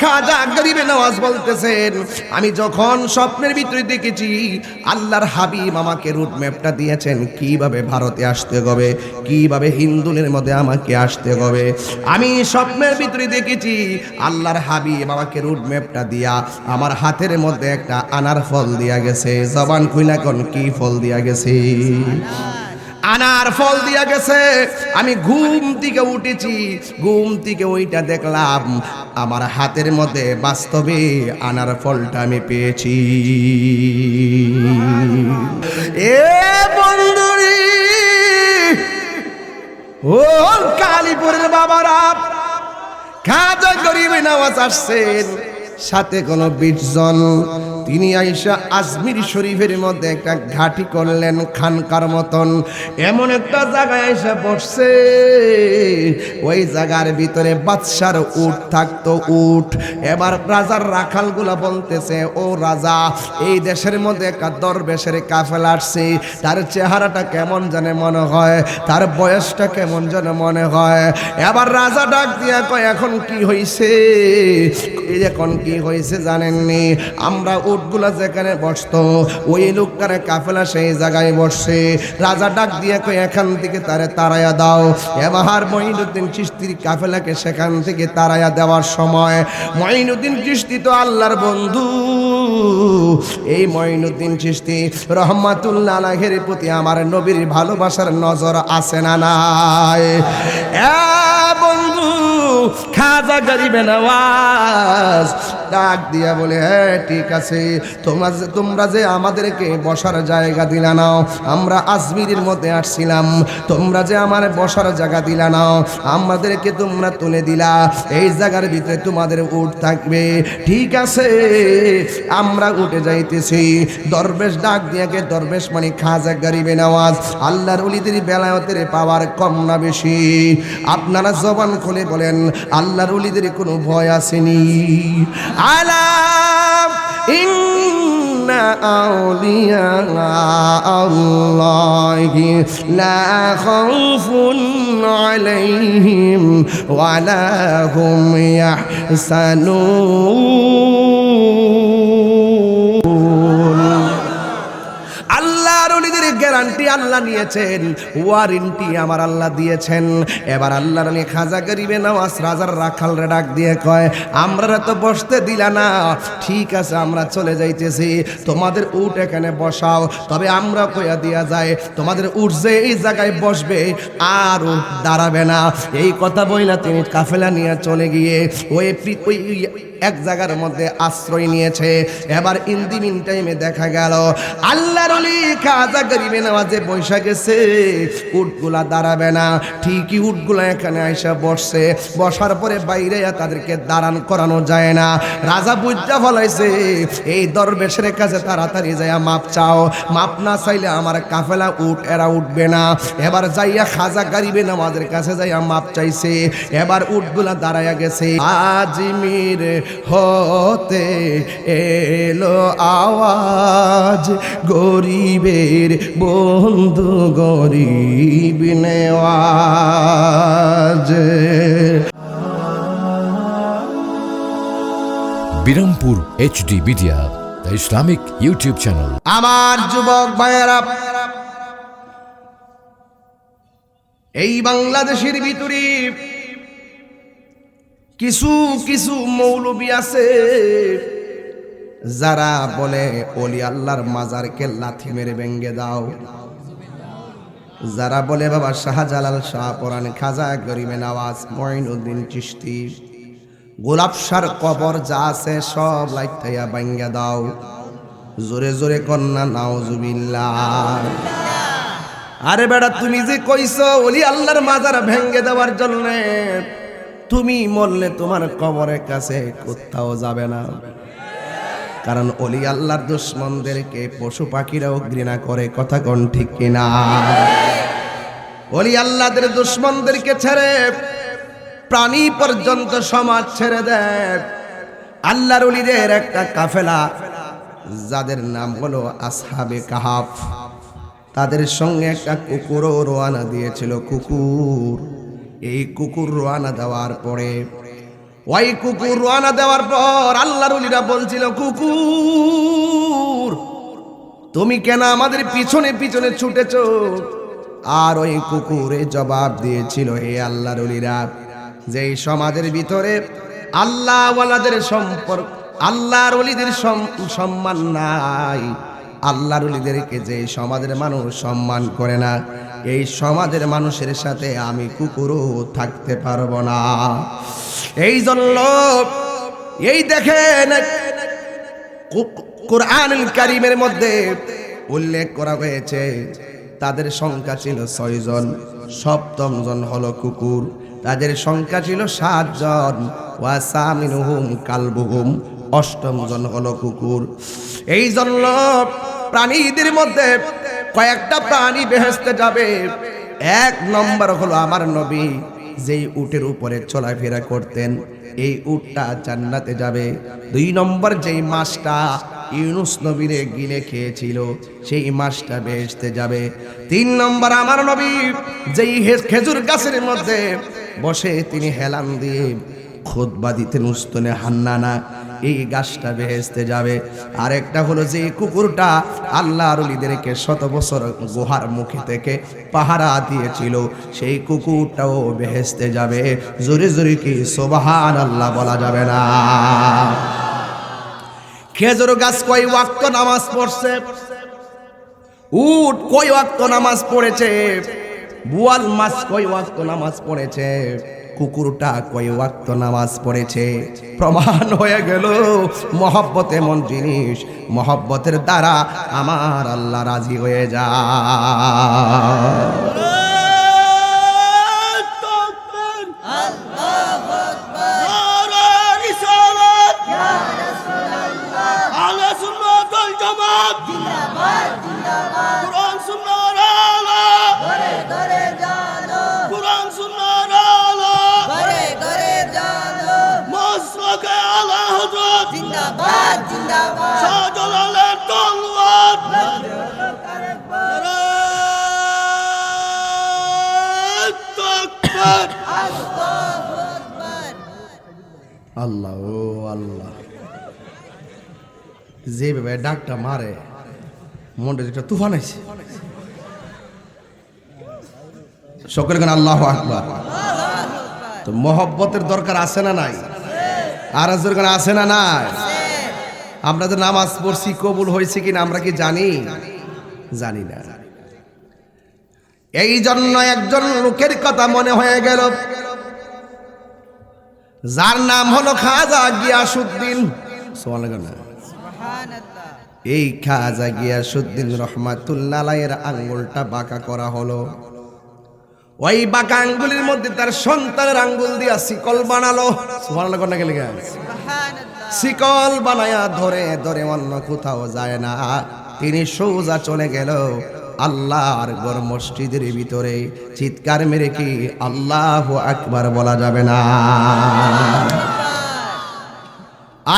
খাজা গরিবে নওয়াজ বলতেছেন, আমি যখন স্বপ্নের ভিতরে দেখেছি আল্লাহর হাবিব আমাকে রুট ম্যাপটা দিয়েছেন কিভাবে ভারতে আসতে হবে, কিভাবে হিন্দুদের মধ্যে আমাকে আসতে হবে। আমি স্বপ্নের ভিতরে দেখেছি আল্লাহর হাবিব আমাকে রুট ম্যাপটা দিয়া আমার হাতের মধ্যে একটা আনার ফল দিয়া গেছে। জবান খুইলা কোন কি ফল দিয়া গেছে? আনার ফল দিয়া গেছে। আমি ঘুম থেকে উঠেছি, ঘুম থেকে ওইটা দেখলাম আমার হাতের মধ্যে বাস্তবে আনার ফলটা আমি পেয়েছি। এ বন্ধুরি, ও কালীপুরের বাবারা, খাজা গরিবে নওয়াজ আসছেন, সাথে কোনো 20 জন। তিনি আইসা আজমির শরীফের মধ্যে একটা ঘাঁটি করলেন খানকার মতন। এমন একটা জায়গায় আইসা বসছে, ওই জায়গার ভিতরে বাদশার উট থাকতো, উট। এবার রাজার রাখালগুলা বলতেছে, ও রাজা, এই দেশের মধ্যে একটা দরবেশের কাফেলা আসছে, তার চেহারাটা কেমন জানে মনে হয়, তার বয়সটা কেমন জানে মনে হয়। এবার রাজা ডাক দিয়া কয়, এখন কি হইছে? এখন কি হয়েছে জানেননি? আমরা উটগুলা যেখানে বসতো ওই লোকটার কাফেলা সেই জায়গায় বসছে। রাজা ডাক দিয়ে কই, এখান থেকে তারে তাড়াইয়া দাও। এবার মঈনুদ্দিন চিশতির কাফেলাকে সেখান থেকে তাড়াইয়া দেওয়ার সময়, মঈনুদ্দিন চিশতি তো আল্লাহর বন্ধু, এই মঈনুদ্দিন চিশতি রহমাতুল্লাহ আলাইহির প্রতি আমার নবীর ভালোবাসার নজর আছে না নাই? বন্ধু, খাজা গরিবে নওয়াজ ডাক দিয়া বলে, হ্যাঁ ঠিক আছে, তোমরা যে আমাদেরকে বসার জায়গা দিলা নাও, আমরা আজমিরের মধ্যে আসছিলাম, তোমরা যে আমার বসার জায়গা দিলা নাও, আমাদেরকে তোমরা তুলে দিলা, এই জায়গার ভিতরে তোমাদের উট থাকবে, ঠিক আছে আমরা উঠে যাইতেছি। দরবেশ ডাক দিয়াকে, দরবেশ মানে খাজা গরিবে নওয়াজ, আল্লাহর ওলিদের বেলায়েতের পাওয়ার কম না বেশি? আপনারা জবান খুলে বলেন, আল্লাহর ওলিদের কোনো ভয় আসেনি? আলা ইন্না আউলিয়া আল্লাহি লা খাউফুন আলাইহিম ওয়া লা হুম ইয়াহসানুন। আল্লাহর ওলিদের গ্যারান্টি আল্লাহ নিয়েছেন, ওয়ারেন্টি আমার আল্লাহ দিয়েছেন। এবার আল্লাহর ওলি খাজা গরিবে নওয়াজ রাজার রাখালরে ডাক দিয়ে কয়, আমরা তো বসতে দিলা না, ঠিক আছে আমরা চলে যাইতেছি, তোমাদের উট এখানে বসাও, তবে আমরা কইয়া দিয়া যায় তোমাদের উট যে এই জায়গায় বসবে আর দাঁড়াবে না। এই কথা বইলা তিনি কাফেলা নিয়ে চলে গিয়ে ওই এক জায়গার মধ্যে আশ্রয় নিয়েছে। এবার ইন দি মিন টাইমে দেখা গেল আল্লাহর ওলি খাজা গরিবে নওয়াজে বৈশা গেছে, উটগুলা দাঁড়াবে না, ঠিকই উটগুলা এখানে আইসা বসছে। বসার পরে বাইরে তাদেরকে দাঁড়ান করানো যায় না। রাজা বুঝা ফলাইছে, এই দরবেশের কাছে তাড়াতাড়ি যাইয়া মাপ চাও, মাপ না চাইলে আমার কাফেলা উট এরা উঠবে না। এবার যাইয়া খাজা গরিবে নওয়াজের কাছে যাইয়া মাপ চাইছে। এবার উটগুলা দাঁড়াইয়া গেছে। আজমির হতে এলো আওয়াজ, গরিবের বন্ধু গরিব নেওয়াজ। Birampur HD media, the Islamic YouTube channel. আমার যুবক ভাইয়েরা, এই বাংলাদেশের ভিতরে কিছু কিছু মৌলবী আছে যারা বলে ওলি আল্লাহর মাজারকে লাথি মেরে ভেঙে দাও, যারা বলে বাবা শাহজালাল, শাহপরান, খাজা গরিবে নওয়াজ, মঈনুদ্দিন চিশতি, গোলাপ শাহর কবর যা আছে সব লাইটাইয়া ভেঙে দাও। জোরে জোরে কন্যা নাউজুবিল্লাহ। আরে বেটা, তুমি যে কইছো ওলি আল্লাহর মাজার ভেঙে দেওয়ার জন্য, তুমি মরলে তোমার কবরের কাছে কোথাও যাবে না। কারণ ওলি আল্লাহর দুশমনদেরকে পশু পাখিরাও ঘৃণা করে, কথা কোন ঠিক কিনা? ওলি আল্লাহদের দুশমনদেরকে ছেড়ে প্রাণী পর্যন্ত সমাজ ছেড়ে দেয়। আল্লাহর ওলিদের একটা কাফেলা যাদের নাম হলো আসহাবে কাহাফ, তাদের সঙ্গে একটা কুকুরও রওনা দিয়েছিল। কুকুর, এই কুকুর রওনা দেওয়ার পরে ওই কুকুর রওনা দেওয়ার পর আল্লাহর ওলিরা বলছিল, কুকুর তুমি কেন আমাদের পিছনে পিছনে ছুটেছো? আর ওই কুকুরে জবাব দিয়েছিল, হে আল্লাহর ওলিরা, যে সমাজের ভিতরে আল্লাহওয়ালাদের সম্পর্ক, আল্লাহর ওলিদের সম্মান নাই, আল্লাহর ওলিদেরকে যে সমাজের মানুষ সম্মান করে না, এই সমাজের মানুষের সাথে আমি কুকুরও থাকতে পারবো না। এই জন্য এই দেখেন কুরআনুল কারীমের মধ্যে উল্লেখ করা হয়েছে তাদের সংখ্যা ছিল 6 জন, সপ্তম জন হলো কুকুর, তাদের সংখ্যা ছিল 7 জন, ওয়া সামিনুহুম কালবুহুম, অষ্টম জন হলো কুকুর। এই জন্য প্রাণীদের মধ্যে কয়েকটা প্রাণী বেহেশতে যাবে। 1 নম্বর হলো আমার নবী যেই উটের উপরে চলাফেরা করতেন, এই উটটা জান্নাতে যাবে। 2 নম্বর যেই মাছটা ইউনুস নবীরে গিলে খেয়েছিল, সেই মাছটা বেহেশতে যাবে। 3 নম্বর আমার নবী যেই খেজুর গাছের মধ্যে বসে তিনি হেলান দিয়ে খুতবা দিতেন উস্তনে হান্নানা, এই গাছটা বেহেশতে যাবে। আরেকটা হলো যে কুকুরটা আল্লাহর ওলিদেরকে 100 বছর গুহার মুখে থেকে পাহারা দিয়েছিল, সেই কুকুরটাও বেহেশতে যাবে। জোরে জোরে কি সুবহানাল্লাহ বলা যাবে না? খেজুর গাছ কয় ওয়াক্ত নামাজ পড়ছে? উট কয় ওয়াক্ত নামাজ পড়েছে? বুয়াল মাছ কয় ওয়াক্ত নামাজ পড়েছে? কুকুরটা কয় ওয়াক্ত নামাজ পড়েছে? প্রমাণ হয়ে গেল মহব্বত এমন জিনিস, মহব্বতের দ্বারা আমার আল্লাহ রাজি হয়ে যায়। জিন্দাবাদ জিন্দাবাদ শাহজালালের তলোয়ার আল্লাহ ও আল্লাহ, যেভাবে ডাকটা মারে মনটা একটা তুফান আছে। সকলে গান আল্লাহু আকবার। তো মহব্বতের দরকার আছে না নাই? আর দরকার আছে না নাই? আমরা তো নামাজ পড়ছি, কবুল হয়েছে কিনা আমরা কি জানি? জানি না। এই জন্য একজন লোকের কথা মনে হয়ে গেল, যার নাম হলো খাজা গিয়াসউদ্দিন। এই খাজা গিয়াসউদ্দিন রহমাতুল্লাহ আলাইহির আঙ্গুলটা বাঁকা করা হলো। ওই বাঁকা আঙ্গুলের মধ্যে তার সন্তানের আঙ্গুল দিয়া শিকল বানালো। সুবহানাল্লাহ কোন গেলে শিকল বানায়া ধরে ধরে অন্য কোথাও যায় না, তিনি সোজা চলে গেল আল্লাহর ঘর মসজিদের ভিতরে। চিৎকার মেরে কি আল্লাহু আকবার বলা যাবে না?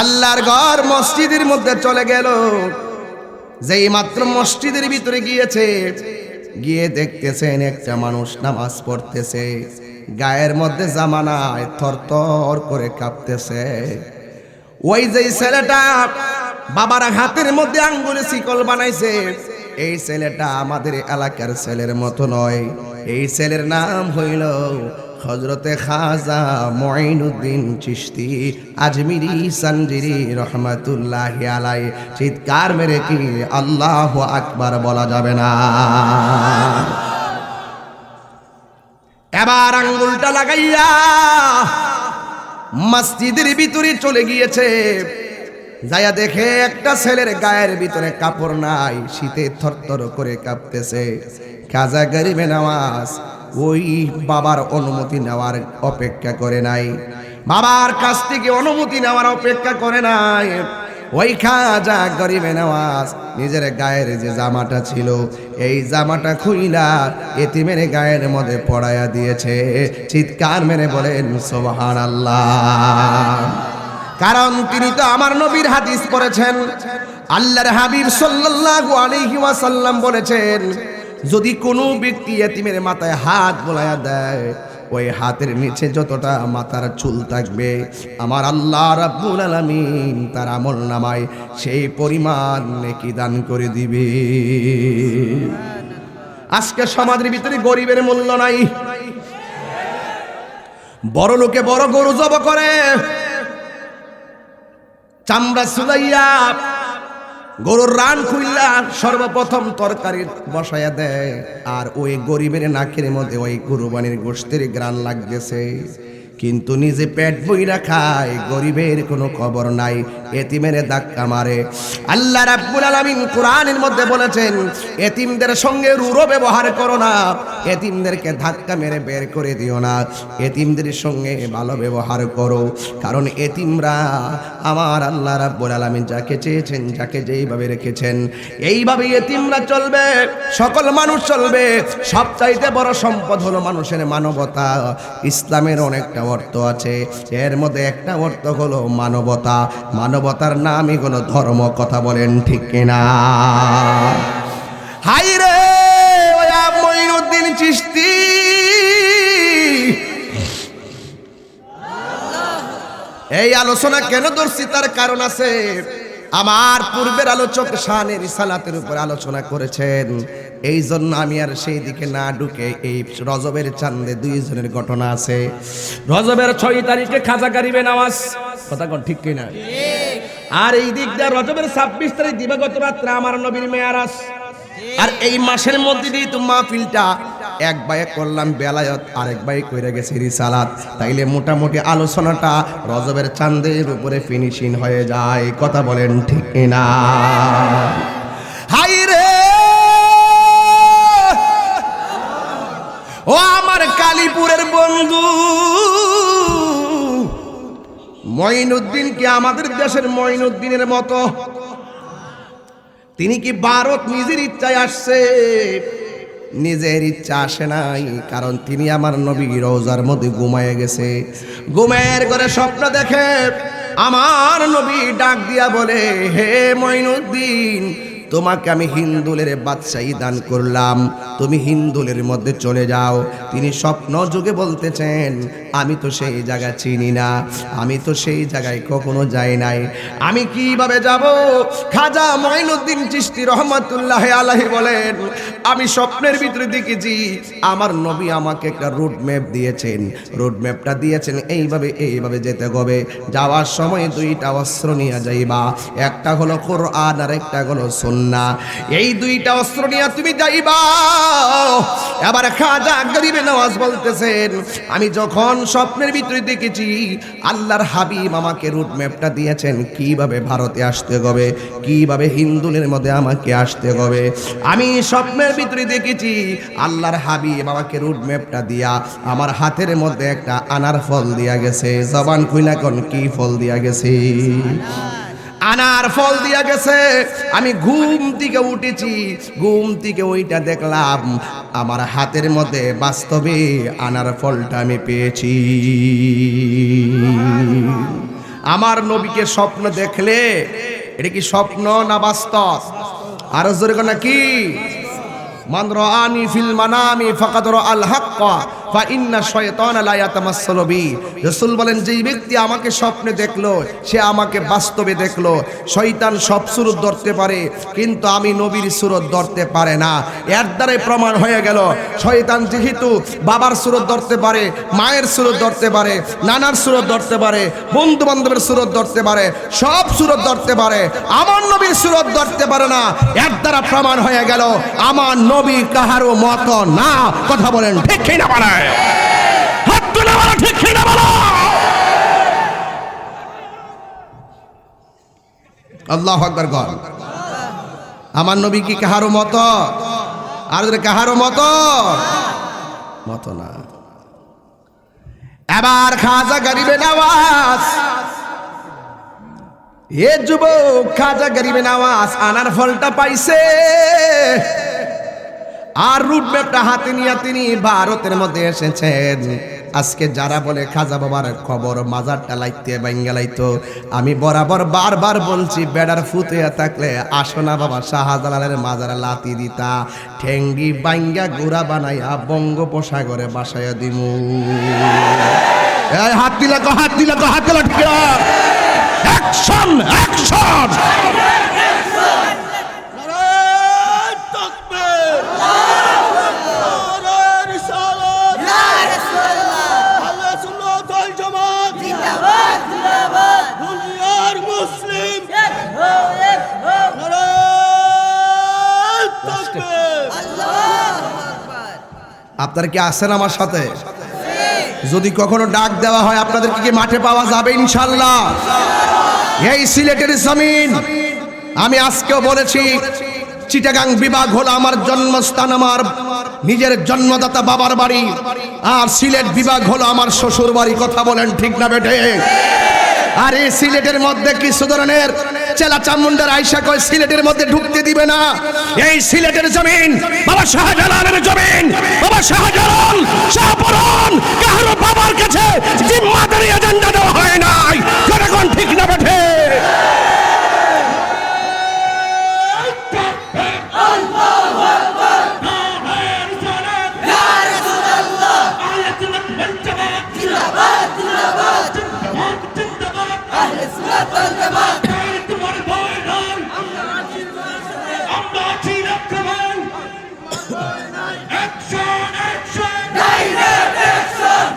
আল্লাহর ঘর মসজিদের মধ্যে চলে গেল। যেই মাত্র মসজিদের ভিতরে গিয়েছে, গিয়ে দেখতেছেন একটা মানুষ নামাজ পড়তেছে, গায়ের মধ্যে জামা নাই, থরথর করে কাঁপতেছে। ওই যে ছেলেটা বাবার হাতের মধ্যে আঙ্গুলে শিকল বানাইছে, এই ছেলেটা আমাদের এলাকার ছেলের মতো নয়। এই ছেলের নাম হইল হযরতে খাজা মুঈনুদ্দিন চিশতি আজমিরি সানজিরি রহমাতুল্লাহি আলাইহি। চিৎকার মেরে কি আল্লাহু আকবার বলা যাবে না? এবার আঙ্গুলটা লাগাইয়া মসজিদের ভিতরে চলে গিয়েছে। যায়া দেখে একটা ছেলের গায়ের ভিতরে কাপড় নাই, শীতে থরথর করে কাঁপতেছে। খাজা গরিবে নওয়াজ ওই বাবার অনুমতি নেওয়ার অপেক্ষা করে নাই, বাবার কাছ থেকে অনুমতি নেওয়ার অপেক্ষা করে নাই। ওই খাজা গরিবে নওয়াজ নিজের গায়ের যে জামাটা ছিল, এই জামাটা খুইলা এতিমের গায়ের মধ্যে পড়াইয়া দিয়েছে। চিৎকার মেরে বলেন সুবহানাল্লাহ। কারণ তিনি তো আমার নবীর হাদিস পড়েছেন। আল্লাহর হাবিব সাল্লাল্লাহু আলাইহি ওয়াসাল্লাম বলেছেন, যদি কোনো ব্যক্তি এতিমের মাথায় হাত বোলায়া দেয়, ওই হাতের নিচে যতটা মাথার চুল থাকবে আমার আল্লাহ রাব্বুল আলামিন তার আমল নামায় সেই পরিমাণ নেকি দান করে দিবে। আজকে সমাজের ভিতরে গরিবের মূল্য নাই। বড় লোকে বড় গরু জব করে, চামড়া সুলাইয়া গরুর রান খুইলা সর্বপ্রথম তরকারি বসায়া দেয়, আর ওই গরিবের নাকের মধ্যে ওই কুরবানির গোশতের গ্রান লাগতেছে, কিন্তু নিজে পেট বইরা খায়, গরিবের কোনো খবর নাই, এতিমের ধাক্কা মারে। আল্লাহ রাব্বুল আলামিন কোরআনের মধ্যে বলেছেন, এতিমদের সঙ্গে রূঢ় ব্যবহার করো না, এতিমদেরকে ধাক্কা মেরে বের করে দিও না, এতিমদের সঙ্গে ভালো ব্যবহার করো, কারণ এতিমরা আমার আল্লাহ রাব্বুল আলামিন যাকে চেয়েছেন, যাকে যেইভাবে রেখেছেন এইভাবে এতিমরা চলবে, সকল মানুষ চলবে। সবচাইতে বড় সম্পদ হলো মানুষের মানবতা। ইসলামের অনেকটা অর্থ আছে, এর মধ্যে একটা অর্থ হলো মানবতা। মানবতার নামই হলো ধর্ম। কথা বলেন ঠিক কিনা? হাই রে ওয়া মঈনুদ্দিন চিশতি, এই আলোচনা কেন ধরছি তার কারণ আছে। আমার পূর্বের আলোচক শানে রিসালাতের উপর আলোচনা করেছেন, এই জন্য আমি আর সেই দিকে না ঢুকে এই রজবের চাঁদে দুইজনের ঘটনা আছে। রজবের 6 তারিখে খাজা গরিবে নওয়াজ, কথা কোন ঠিক কিনা? আর এই দিক দিয়ে রজবের 26 তারিখ দিবাগত রাত্রে আমার নবীর মেয়ারাজ। আর এই মাসের মধ্যে দিয়ে তো মাহফিলটা এক ভাই করলাম বেলায়েত, আরেক ভাই কইরা গেছে রিসালাত, তাইলে মোটামুটি আলোচনাটা রজবের চাঁদের উপরে ফিনিশিং হয়ে যায়। কথা বলেন ঠিক কিনা? হাই রে ও আমার কালীপুরের বন্ধু মঈনুদ্দিন কি আমাদের দেশের মঈনুদ্দিনের মতো? তিনি কি ভারত নিজের ইচ্ছায় আসছে? নিজের ইচ্ছা আসে নাই, কারণ তিনি আমার নবী রওজার মধ্যে ঘুমায়ে গেছে। ঘুমের করে স্বপ্ন দেখে আমার নবী ডাক দিয়া বলে, হে মঈনুদ্দিন, তোমাকে আমি হিন্দুলের বাদশাহী দান করলাম, তুমি হিন্দুলের মধ্যে চলে যাও। তিনি স্বপ্ন যুগে বলতেছেন, আমি তো সেই জায়গা চিনি না, আমি তো সেই জায়গায় কখনো যাই নাই, আমি কিভাবে যাব? খাজা মঈনুদ্দিন চিশতি রহমাতুল্লাহ আলাইহি বলেন, আমি স্বপ্নের ভিতরে দেখেছি আমার নবী আমাকে একটা রুট ম্যাপ দিয়েছেন, রুট ম্যাপটা দিয়েছেন এইভাবে এইভাবে যেতে হবে, যাওয়ার সময় 2টা অস্ত্র নিয়ে যাইবা, একটা হলো কোরআন আর একটা হলো সুন্নাহ, এই 2টা অস্ত্র নিয়ে তুমি যাইবা। এবার খাজা গরিবে নওয়াজ বলতেছেন, আমি যখন স্বপ্নের ভিতরে দেখেছি আল্লাহর হাবিব আমাকে রুট ম্যাপটা দিয়েছেন কিভাবে ভারতে আসতে হবে, কিভাবে হিন্দুদের মধ্যে আমাকে আসতে হবে, আমি স্বপ্নের ভিতরে দেখেছি আল্লাহর হাবিব আমাকে রুট ম্যাপটা দিয়া আমার হাতের মধ্যে একটা আনার ফল দিয়া গেছে। জবান খুইলা কোন কি ফল দিয়া গেছে? আনার ফল দিয়া গেছে। আমি ঘুম থেকে উঠেছি, ঘুম থেকে ওইটা দেখলাম আমার হাতের মধ্যে বাস্তবে আনার ফলটা আমি পেয়েছি। আমার নবীকে স্বপ্ন দেখলে এটা কি স্বপ্ন না বাস্তব? আরো জোরে কোন কি? মান রাআনি ফিল মানামি ফাকাদ রাআল হাক্কা ফা ইন্না শাইতানা লা ইয়াতামাসসালু বি। রাসূল বলেন, যেই ব্যক্তি আমাকে স্বপ্নে দেখলো সে আমাকে বাস্তবে দেখলো। শয়তান সব সুরত ধরতে পারে কিন্তু আমি নবীর সুরত ধরতে পারে না। এর দ্বারাই প্রমাণ হয়ে গেল শয়তান যেহেতু বাবার সুরত ধরতে পারে, মায়ের সুরত ধরতে পারে, নানার সুরত ধরতে পারে, বন্ধু বান্ধবের সুরত ধরতে পারে, সব সুরত ধরতে পারে, আমার নবীর সুরত ধরতে পারে না। এর দ্বারা প্রমাণ হয়ে গেল আমার নবী কাহারও মতো না। কথা বলেন ঠিক কিনা? বলেন হাত তুলে বলো ঠিক কিনা? বলো আল্লাহু আকবার। গণ আমার নবী কি কাহারও মতো? আর কাহারও মতো মতো না। এবার খাজা গরিবে নওয়াজ, এ যুবক খাজা গরিবে নওয়াজ আনার ফলটা পাইছে আর রুট ম্যাপটা হাতে নিয়ে তিনি ভারতের মধ্যে এসেছেন। আজকে যারা বলে খাজা বাবার কবর মাজারটা লাইতে বাঙ্গালাইতো, আমি বরাবর বারবার বলছি বেড়ার ফুটিয়া থাকলে আসো না বাবা শাহজালালের মাজারে লাতি দিতা, ঠেঙ্গি বাঙ্গা গুড়া বানাইয়া বঙ্গোপসাগরে বাসাইয়া দিমু। এই হাত দিলে হাত দিলে হাত দিলে ঠিক অ্যাকশন অ্যাকশন। নারায়ে তাকবীর, নারায়ে রিসালাত, ইয়া রাসূলুল্লাহ, আহলে সুন্নাত ওয়াল জামাত জিন্দাবাদ জিন্দাবাদ, দুনিয়ার মুসলিম, এক হো এক হো, নারায়ে তাকবীর। আল্লাহু আকবার। আপনারা কি আছেন আমার সাথে? যদি কখনো ডাক দেওয়া হয় আপনাদেরকে কি মাঠে পাওয়া যাবে ইনশাআল্লাহ? এই সিলেটের জমিন, আমি আজকেও বলেছি চিটাগাং বিভাগ হলো আমার জন্মস্থান, আমার নিজের জন্মদাতা বাবার বাড়ি, আর সিলেট বিভাগ হলো আমার শ্বশুর বাড়ি। কথা বলেন ঠিক না বেটে? আর এই সিলেটের মধ্যে কিছু ধরনের চেলা চামুন্ডার আইসা কয় সিলেটের মধ্যে ঢুকতে দিবে না। এই সিলেটের জমিন বাবা শাহজালালের জমিন। বাবা শাহজালাল শাহপরান কারো বাবার কাছে জিম্মাদারি এজেন্ডা দেওয়া হয় নাই। জনগণ ঠিক না বেঠে? ইয়া রাসূলুল্লাহ, জিন্দাবাদ জিন্দাবাদ, আহলে সুন্নাত ওয়াল জামাত, ডাইরেক্ট অ্যাকশন,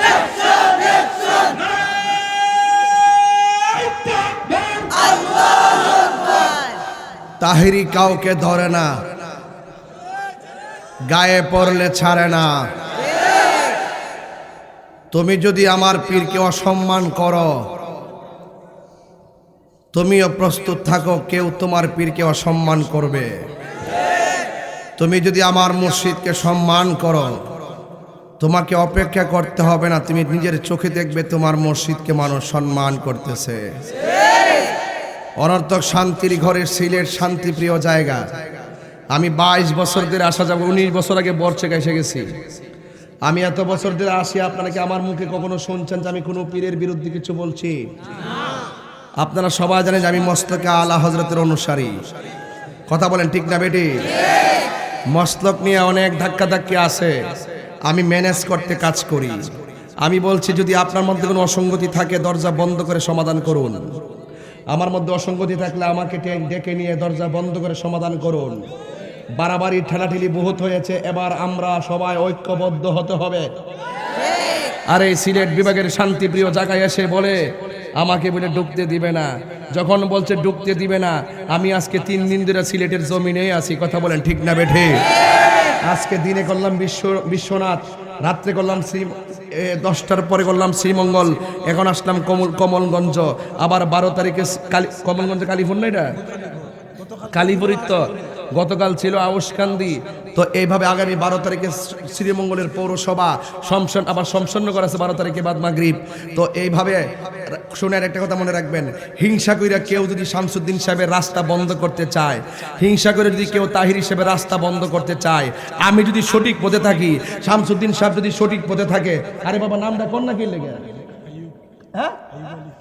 অ্যাকশন অ্যাকশন, আল্লাহু আকবার। তাহিরি কাউকে ধরে না, গায়ে পড়লে ছাড়ে না। তুমি যদি আমার পীরকে অসম্মান করো, তুমিও প্রস্তুত থাকো কেউ তোমার পীরকে অসম্মান করবে। তুমি যদি আমার মুর্শিদকে সম্মান করো, তোমাকে অপেক্ষা করতে হবে না, তুমি নিজের চোখে দেখবে তোমার মুর্শিদকে মানুষ সম্মান করতেছে। অনর্থক শান্তির ঘরের সিলেট শান্তিপ্রিয় জায়গা। আমি 22 বছর ধরে আসা যাব, 19 বছর আগে বর্ষে এসে গেছি। আমি এত বছর ধরে আসি, আপনারা কি আমার মুখে কখনো শুনছেন যে আমি কোনো পীরের বিরুদ্ধে কিছু বলছি? আপনারা সবাই জানেন যে আমি মস্তকে আলা হজরতের অনুসারী। কথা বলেন ঠিক না বেটি? মস্তক নিয়ে অনেক ধাক্কাধাক্কি আছে, আমি ম্যানেজ করতে কাজ করি। আমি বলছি যদি আপনার মধ্যে কোনো অসঙ্গতি থাকে দরজা বন্ধ করে সমাধান করুন। আমার মধ্যে অসঙ্গতি থাকলে আমাকে ডেকে নিয়ে দরজা বন্ধ করে সমাধান করুন। বাড়াবাড়ি ঠেলাঠেলি বহুত হয়েছে, এবার আমরা সবাই ঐক্যবদ্ধ হতে হবে। আর এই সিলেট বিভাগের শান্তিপ্রিয় জায়গায় এসে বলে আমাকে বলে ঢুকতে দিবে না। যখন বলছে ঢুকতে দিবে না, আমি আজকে 3 দিন ধরে সিলেটের জমিনে আছি। কথা বলেন ঠিক না বেঠে? আজকে দিনে করলাম বিশ্বনাথ, রাত্রে করলাম 10টার পরে করলাম শ্রীমঙ্গল, এখন আসলাম কমলগঞ্জ, আবার 12 তারিখে কমলগঞ্জে কালীপুর না, এটা কালীপুরিত, গতকাল ছিল আউশকান্দি। তো এইভাবে আগামী 12 তারিখে শ্রীমঙ্গলের পৌরসভা আবার সম্পন্ন করেছে 12 তারিখে বাদ মাগরিব। তো এইভাবে শোনার একটা কথা মনে রাখবেন, হিংসা কইরা কেউ যদি শামসুদ্দিন সাহেবের রাস্তা বন্ধ করতে চায়, হিংসা করে যদি কেউ তাহির সাহেবের রাস্তা বন্ধ করতে চায়, আমি যদি সঠিক পথে থাকি, শামসুদ্দিন সাহেব যদি সঠিক পথে থাকে, আরে বাবা নামটা কোন না কি লেগে, হ্যাঁ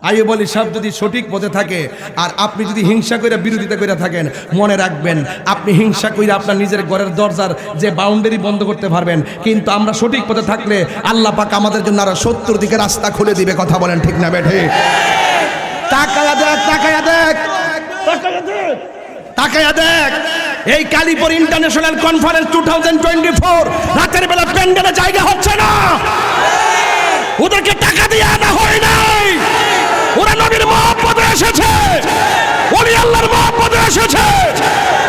আইয়ুব আলী সাহেব যদি সঠিক পথে থাকে, আর আপনি যদি হিংসা করে বিরোধিতা করে থাকেন, মনে রাখবেন আপনি হিংসা করে আপনার নিজের ঘরের দরজার যে বাউন্ডারি বন্ধ করতে পারবেন, কিন্তু আমরা সঠিক পথে থাকলে আল্লাহ পাক আমাদের জন্য আরো 70 দিকে রাস্তা খুলে দিবে। কথা বলেন ঠিক না বেঠে? তাকায়া দেখ, তাকায়া দেখ, তাকায়া দেখ, তাকায়া দেখ। এই কালীপুর ইন্টারন্যাশনাল কনফারেন্স 2024 রাতের বেলা প্যান্ডেলে জায়গা হচ্ছে না, ওদেরকে টাকা দিয়ে আনা হয় নাই। ওরা নবীর মহব্বতে এসেছে, ওলি আল্লাহর মহব্বতে এসেছে,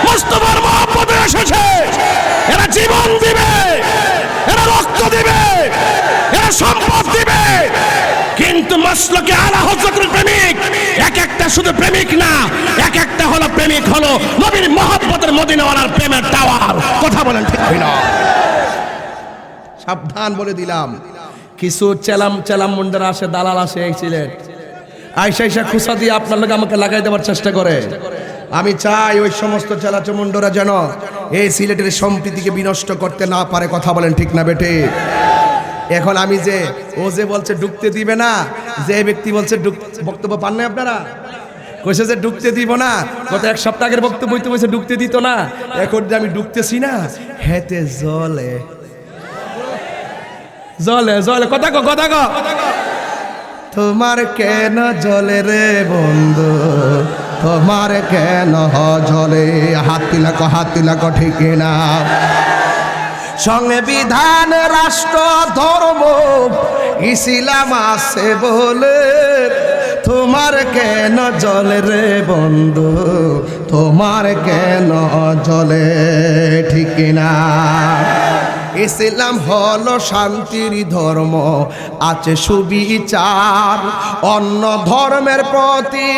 মুস্তাফার মহব্বতে এসেছে। এরা জীবন দিবে, এরা রক্ত দিবে, এরা সম্পদ দিবে, কিন্তু মাসলকে আলা হযরতের প্রেমিক এক একটা শুধু প্রেমিক না, এক একটা হলো প্রেমিক হলো নবীর মহব্বতের মদিনাওয়ালার প্রেমের টাওয়ার। কথা বলেন ঠিক না? সাবধান বলে দিলাম, কিছু চেলাম মুন্ডারা আসে, দালাল আসে এই সিলেট, আইসা খুসা দিয়ে আপনার লোক আমাকে লাগাই দেওয়ার চেষ্টা করে। আমি চাই ওই সমস্ত চেলাচমুন্ডরা যেন এই সিলেটের সম্প্রীতিকে বিনষ্ট করতে না পারে। কথা বলেন ঠিক না বেটে? এখন আমি যে ও যে বলছে ঢুকতে দিবে না, যে ব্যক্তি বলছে বক্তব্য পান না আপনারা, কইছে যে ঢুকতে দিব না, গত এক সপ্তাহ আগের বক্তব্য হইতে বলছে ঢুকতে দিত না, এখন যে আমি ঢুকতেছি না, হেতে জলে জলে জলে কথা কো কথা কো। তোমার কেন জলে রে বন্ধু, তোমার কেন জলে, হাত তিলা কো ঠিক না। সংবিধান রাষ্ট্র ধর্ম ইসলাম আছে বলে তোমার কেন জলে রে বন্ধু, তোমার কেন জলে ঠিক না। ইসলাম হলো শান্তির ধর্ম, আছে সুবিচার, অন্য ধর্মের প্রতি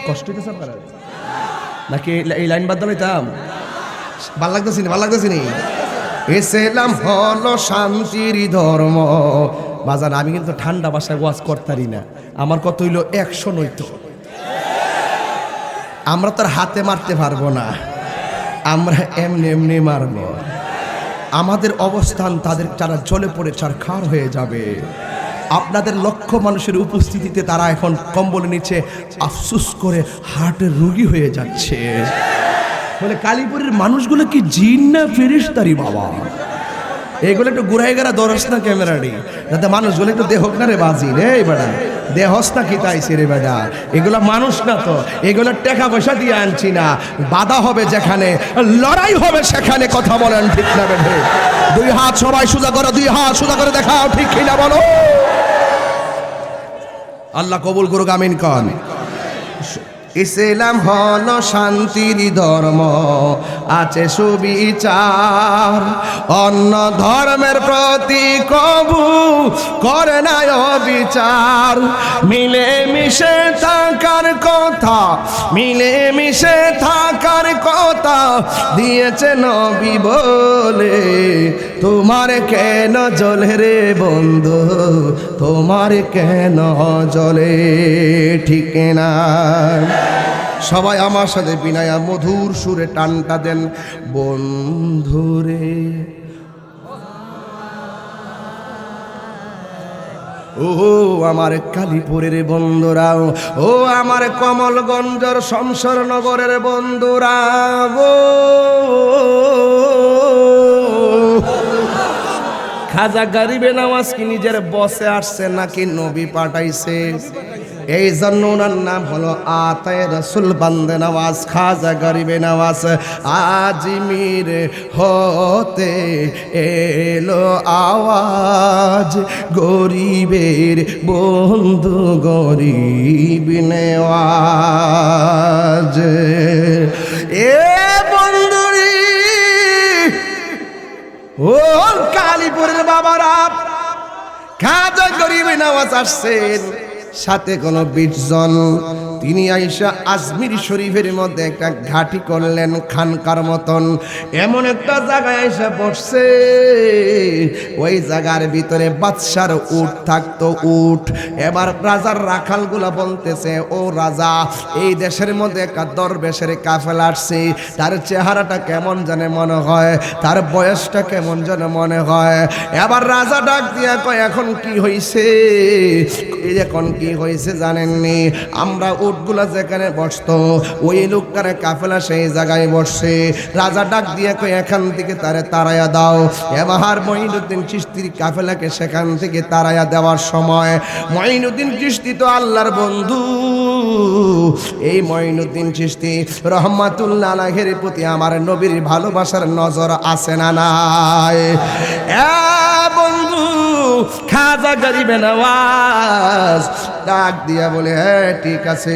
কষ্ট হইতেছে আপনারা নাকি এই লাইন বাদ দিতাম? ভাল লাগতেছি নি? ইসলাম হলো শান্তির ধর্ম। বাজান আমি কিন্তু ঠান্ডা ভাষায় ওয়াজ করতারি না, আমার কত হইলো 100 নইতো। আমরা তার হাতে মারতে পারবো না, আমরা এমনি এমনি মারবো। আমাদের অবস্থান তাদের যারা জলে পড়ে ছারখার হয়ে যাবে। আপনাদের লক্ষ মানুষের উপস্থিতিতে তারা এখন কম্বলের নিচে আফসোস করে হার্টের রোগী হয়ে যাচ্ছে। বলে কালীপুরের মানুষগুলো কি জিন না ফেরেশতারি বাবা? এগুলো একটু ঘুরাই গেরা দরস না ক্যামেরাটি, যাতে মানুষগুলো একটু দেহক না রে বাজি রে বেটা, দেহস না কি তাইছে রে বেটা, এগুলা মানুষ না তো, এগুলো টাকা পয়সা দিয়ে আনছি না। বাধা হবে যেখানে, লড়াই হবে সেখানে। কথা বলেন ঠিক না বেঠে? দুই হাত সবাই সোজা করো, দুই হাত সোজা করে দেখাও, ঠিক কি না বলো? আল্লাহ কবুল করুক, আমিন কন। ইসলাম হলো শান্তির ধর্ম, আছে সুবিচার, অন্য ধর্মের প্রতি কবু করে না অবিচার। মিলে মিশে থাকার কথা, মিলে মিশে থাকার কথা দিয়েছে নবী বলে, তোমার কেন জলে রে বন্ধু, তোমার কেন জলে ঠিক না। সবাই আমার সাথে বিনায়া মধুর সুরে টানটা দেন, বন্ধুরে ও আমার কালীপুরের বন্ধুরাও, ও আমার কমলগঞ্জের শমশরনগরের বন্ধুরা, ও খাজা গরিবে নওয়াজ কি নিজের বসে আসছে নাকি নবী পাঠাইছে? এই জন্য ওনার নাম হলো আতায়ে রসুল বান্দে নওয়াজ খাজা গরিবে নওয়াজ। আজমির হতে এলো আওয়াজ, গরিবের বন্ধু গরিব নেওয়াজ। এ বন্ধুরি ও কালীপুরের বাবারা, খাজা গরিবে নওয়াজ আসছেন, সাথে কোনো 20 জন। তিনি আইসা আজমির শরীফের মধ্যে একটা ঘাটি করলেন খানকার মতন, এমন একটা জায়গায় আইসা বসছে, ওই জায়গার ভিতরে বাদশার উট থাকতো, উট। এবার রাজার রাখালগুলা বলতেছে, ও রাজা, এই দেশের মধ্যে একটা দরবেশের কাফেলা আসছে, তার চেহারাটা কেমন জানে মনে হয়, তার বয়সটা কেমন জানে মনে হয়। এবার রাজা ডাক দিয়া কয়, এখন কি হইছে? এখন কি হয়েছে জানেননি? আমরা উটগুলা যেখানে বসতো ওই লোকটারে কাফেলা সেই জায়গায় বসছে। রাজা ডাক দিয়ে কই, এখান থেকে তারে তাড়াইয়া দাও। এবার মঈনুদ্দিন চিশতির কাফেলাকে সেখান থেকে তাড়াইয়া দেওয়ার সময়, মঈনুদ্দিন চিশতি তো আল্লাহর বন্ধু, এই মঈনুদ্দিন চিশতি রহমাতুল্লাহ আলাইহির প্রতি আমার নবীর ভালোবাসার নজর আছে না নাই? বন্ধু খাজা গরিবে নওয়াজ ডাক দিয়া বলে, হ্যাঁ ঠিক আছে,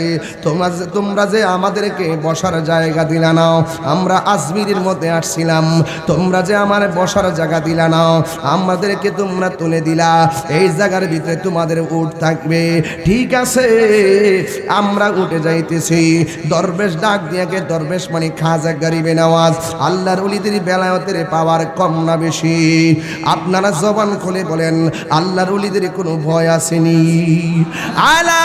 তোমরা যে আমাদেরকে বসার জায়গা দিলা নাও, আমরা আজমিরের মধ্যে আসছিলাম, তোমরা যে আমার বসার জায়গা দিলা নাও, আমাদেরকে তোমরা তুলে দিলা, এই জায়গার ভিতরে তোমাদের উট থাকবে, ঠিক আছে আমরা উঠে যাইতেছি। দরবেশ ডাক দিয়াকে, দরবেশ মানে খাজা গরিবে নওয়াজ, আল্লাহর ওলিদের বেলায়েতের পাওয়ার কম না বেশি? আপনারা জবান খুলে বলেন, আল্লাহর ওলিদের কোনো ভয় আসেনি? আলা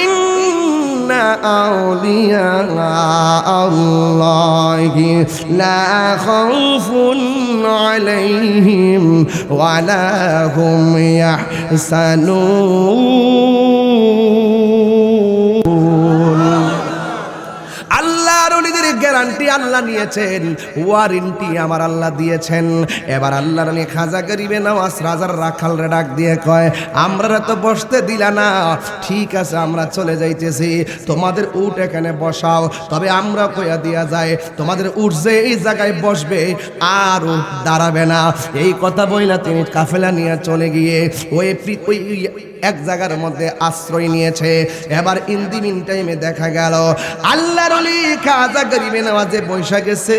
ইন্না আউলিয়া আল্লাহি লা খাউফুন আলাইহিম ওয়া লা হুম ইয়াহসানুন। আল্লাহর ওলিদের গ্যারান্টি আল্লাহ নিয়েছেন, ওয়ারেন্টি আমার আল্লাহ দিয়েছেন। এবার আল্লাহর ওলি খাজা গরিবে নওয়াজ রাজার রাখাল রে ডাক দিয়ে কয়, আমরা তো বসতে দিলা না, ঠিক আছে আমরা চলে যাইতেছি, তোমাদের উট এখানে বসাও, তবে আমরা কইয়া দিয়া যায় তোমাদের উট যে এই জায়গায় বসবে আর উট দাঁড়াবে না। এই কথা বইলা তিনি কাফেলা নিয়ে চলে গিয়ে ওই এক জায়গার মধ্যে আশ্রয় নিয়েছে। এবার ইন দি মিন টাইমে দেখা গেল আল্লাহর ওলি খাজা গরিবে নওয়াজে বৈশা গেছে,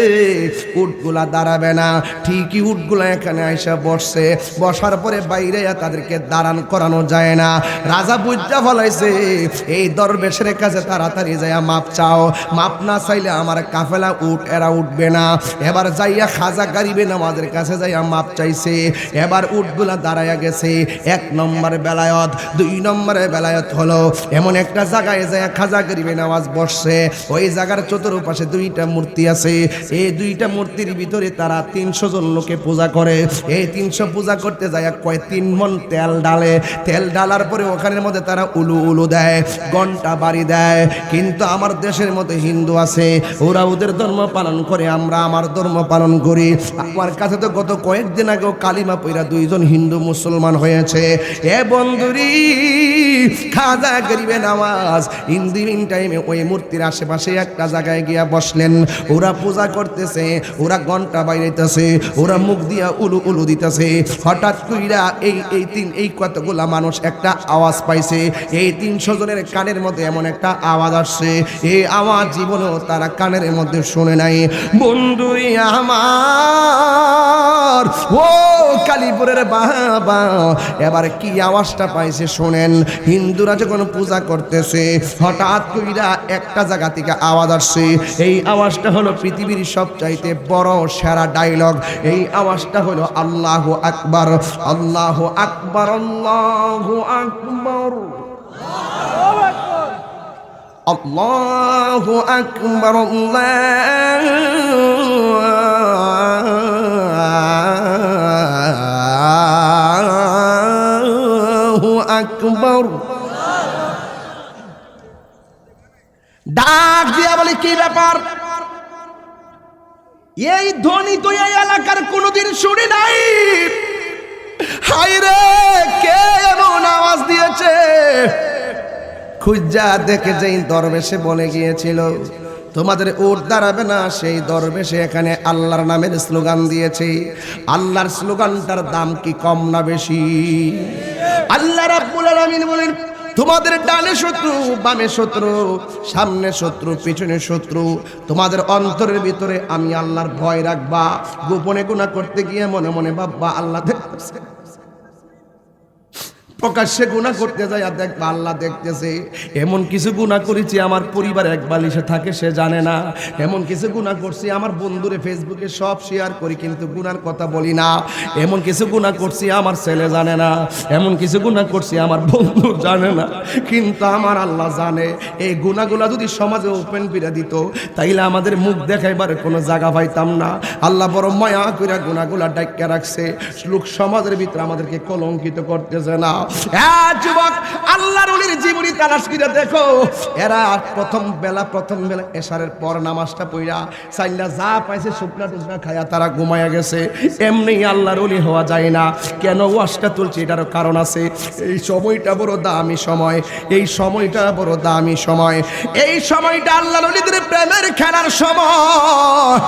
উটগুলা দাঁড়াবে না, ঠিকই উটগুলা এখানে আইসা বসছে। বসার পরে বাইরে তাদেরকে দাঁড়ান করানো যায় না। রাজা বুঝা ফলাইছে এই দরবেশের কাছে তাড়াতাড়ি যাইয়া মাপ চাও, মাপ না চাইলে আমার কাফেলা এরা উঠবে না। এবার যাইয়া খাজা গরিবে নওয়াজের কাছে যাইয়া মাপ চাইছে। এবার উটগুলা দাঁড়াইয়া গেছে। এক নম্বর বেলায়ত, দুই নম্বরের বেলায়ত হলো এমন একটা জায়গায় যায় খাজা গরিবে নওয়াজ বসছে। ওই জায়গার চতুর্পাশে দুইটা মূর্তি আছে। এই দুইটা মূর্তির ভিতরে তারা 300 জন লোকে পূজা করে। এই 300 পূজা করতে যায় কয় 3 মণ তেল ডালে। তেল ডালার পরে ওখানের মধ্যে তারা উলু উলু দেয়, ঘন্টা বাড়ি দেয়। কিন্তু আমার দেশের মধ্যে হিন্দু আছে, ওরা ওদের ধর্ম পালন করে, আমরা আমার ধর্ম পালন করি। আমার কাছে তো গত কয়েকদিন আগেও কালিমা পইরা 2 জন হিন্দু মুসলমান হয়েছে। এ বন্ধুরি খাজা গরিবে নওয়াজ ইন দি মিন টাইমে ওই মূর্তির আশেপাশে একটা জায়গায় গিয়া বসলেন। ওরা পূজা করতেছে, ওরা ঘন্টা বাইরেতেছে, ওরা মুখ দিয়া উলু উলু দিতেছে। হঠাৎ কইরা এই কতগুলা মানুষ একটা আওয়াজ পাইছে। এই 300 জনের কানের মধ্যে এমন একটা আওয়াজ আসছে, এই আওয়াজ জীবনেও তারা কানের মধ্যে শুনে নাই। বন্ধুই আমার ও কালীপুরের বাবা, এবার কি আওয়াজটা পাইছে শোনেন। হিন্দুরা যখন পূজা করতেছে হঠাৎ কইরা একটা জায়গা থেকে আওয়াজ আসছে। এই আওয়াজটা হলো পৃথিবীর সবচাইতে বড় সেরা ডায়লগ। এই আওয়াজটা হলো আল্লাহু আকবার, আল্লাহু আকবার, আল্লাহু আকবার, আল্লাহু আকবার, আল্লাহু আকবার। ডাক দিয়া বলে কি ব্যাপার? এই ধ্বনি তো এই এলাকার কোনোদিন শুনি নাই। হায় রে, কে এমন আওয়াজ দিয়েছে? খুঁজা দেখে যেই দরবেশে বলে গিয়েছিল তোমাদের উট দাঁড়াবে না, সেই দরবেশে এখানে আল্লাহর নামের স্লোগান দিয়েছে। আল্লাহর স্লোগানটার দাম কি কম না বেশি? আল্লাহ রাব্বুল আলামিন বলেন, তোমাদের ডানে শত্রু, বামে শত্রু, সামনে শত্রু, পিছনে শত্রু, তোমাদের অন্তরের ভিতরে আমি আল্লাহর ভয় রাখবা। গোপনে গুনাহ করতে গিয়ে মনে মনে ভাববা আল্লাহ দেখতেছে, প্রকাশ্যে গুনাহ করতে যায় আর দেখবা আল্লাহ দেখতেছে। এমন কিছু গুনাহ করেছি আমার পরিবার এক বালিশে থাকে সে জানে না। এমন কিছু গুনাহ করছি আমার বন্ধুরে ফেসবুকে সব শেয়ার করি কিন্তু গুনার কথা বলি না। এমন কিছু গুনাহ করছি আমার ছেলে জানে না। এমন কিছু গুনাহ করছি আমার বন্ধু জানে না, কিন্তু আমার আল্লাহ জানে। এই গুনাহগুলা যদি সমাজে ওপেন করে দিত তাইলে আমাদের মুখ দেখাইবার কোনো জায়গা পাইতাম না। আল্লাহ বড় মায়া কইরা গুনাহগুলা ডাইক্কা রাখছে, লোক সমাজের ভিতরে আমাদেরকে কলঙ্কিত করতেছে না। যুবক, আল্লাহর ওলির জীবনী তালাশ করে দেখো। এরা প্রথম বেলা এশারের পর নামাজটা পড়া চাইলা যা পাইছে শুকনা টুকনা খায়া তারা ঘুমায়া গেছে। এমনি আল্লাহর ওলি হওয়া যায় না। কেন ওয়াজটা তুলছি এটারও কারণ আছে। এই সময়টা বড় দামি সময়, এই সময়টা বড় দামি সময়। এই সময়টা আল্লাহর ওলিদের প্রেমের খেলার সময়।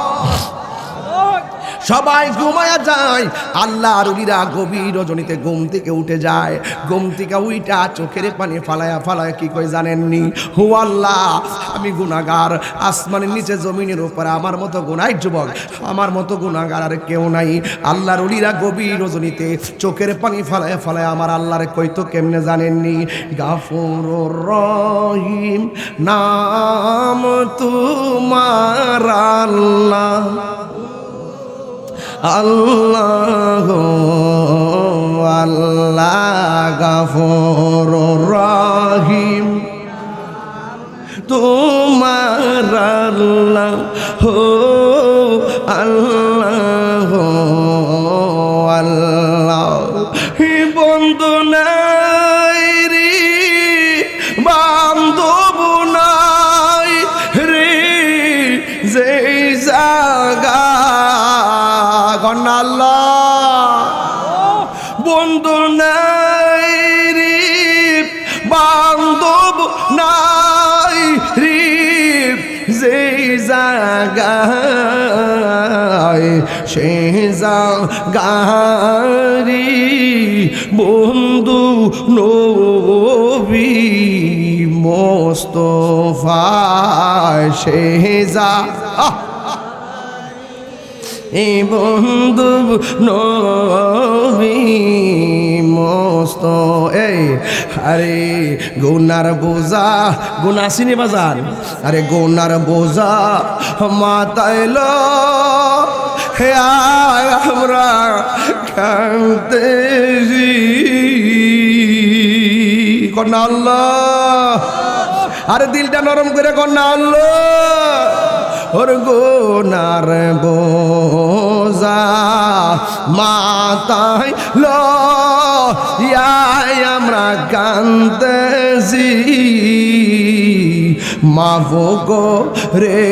সবাই ঘুমায়া যায়, আল্লাহর ওলিরা গভীর রজনীতে ঘুম থেকে উঠে যায়। ঘুম থেকে উইটা চোখের পানি ফালায়া ফালায়া কি কই জানেননি? হু আল্লাহ, আমি গুনাহগার, আসমানের নিচে জমিনের উপরে আমার মতো গুনাহ, যুবক আমার মতো গুনাহগার আর কেউ নাই। আল্লাহর ওলিরা গভীর রজনীতে চোখের পানি ফালায়া ফালায়া আমার আল্লাহরে কইতো কেমনে জানেননি? গাফুরুর রহিম নাম তোমার আল্লাহ, আল্লাহ আল্লাহ গাফুরুর রহিম, তো জাগায় সে জাগারি বন্ধু নবী মোস্তফা সে এ বন্ধু নবী মস্ত এই আরে গুনার বোঝা গুনা চিনি বাজার আরে গুনার বোঝা মাতাইল হে আয় আমরা কাঁদতেছি কন্যা আল্লাহ আরে দিলটা নরম করে কন্যা আল্লাহ ওর গোনার বোঝা মাথায় লয় আমরা কাঁদতেছি মাফো গো রে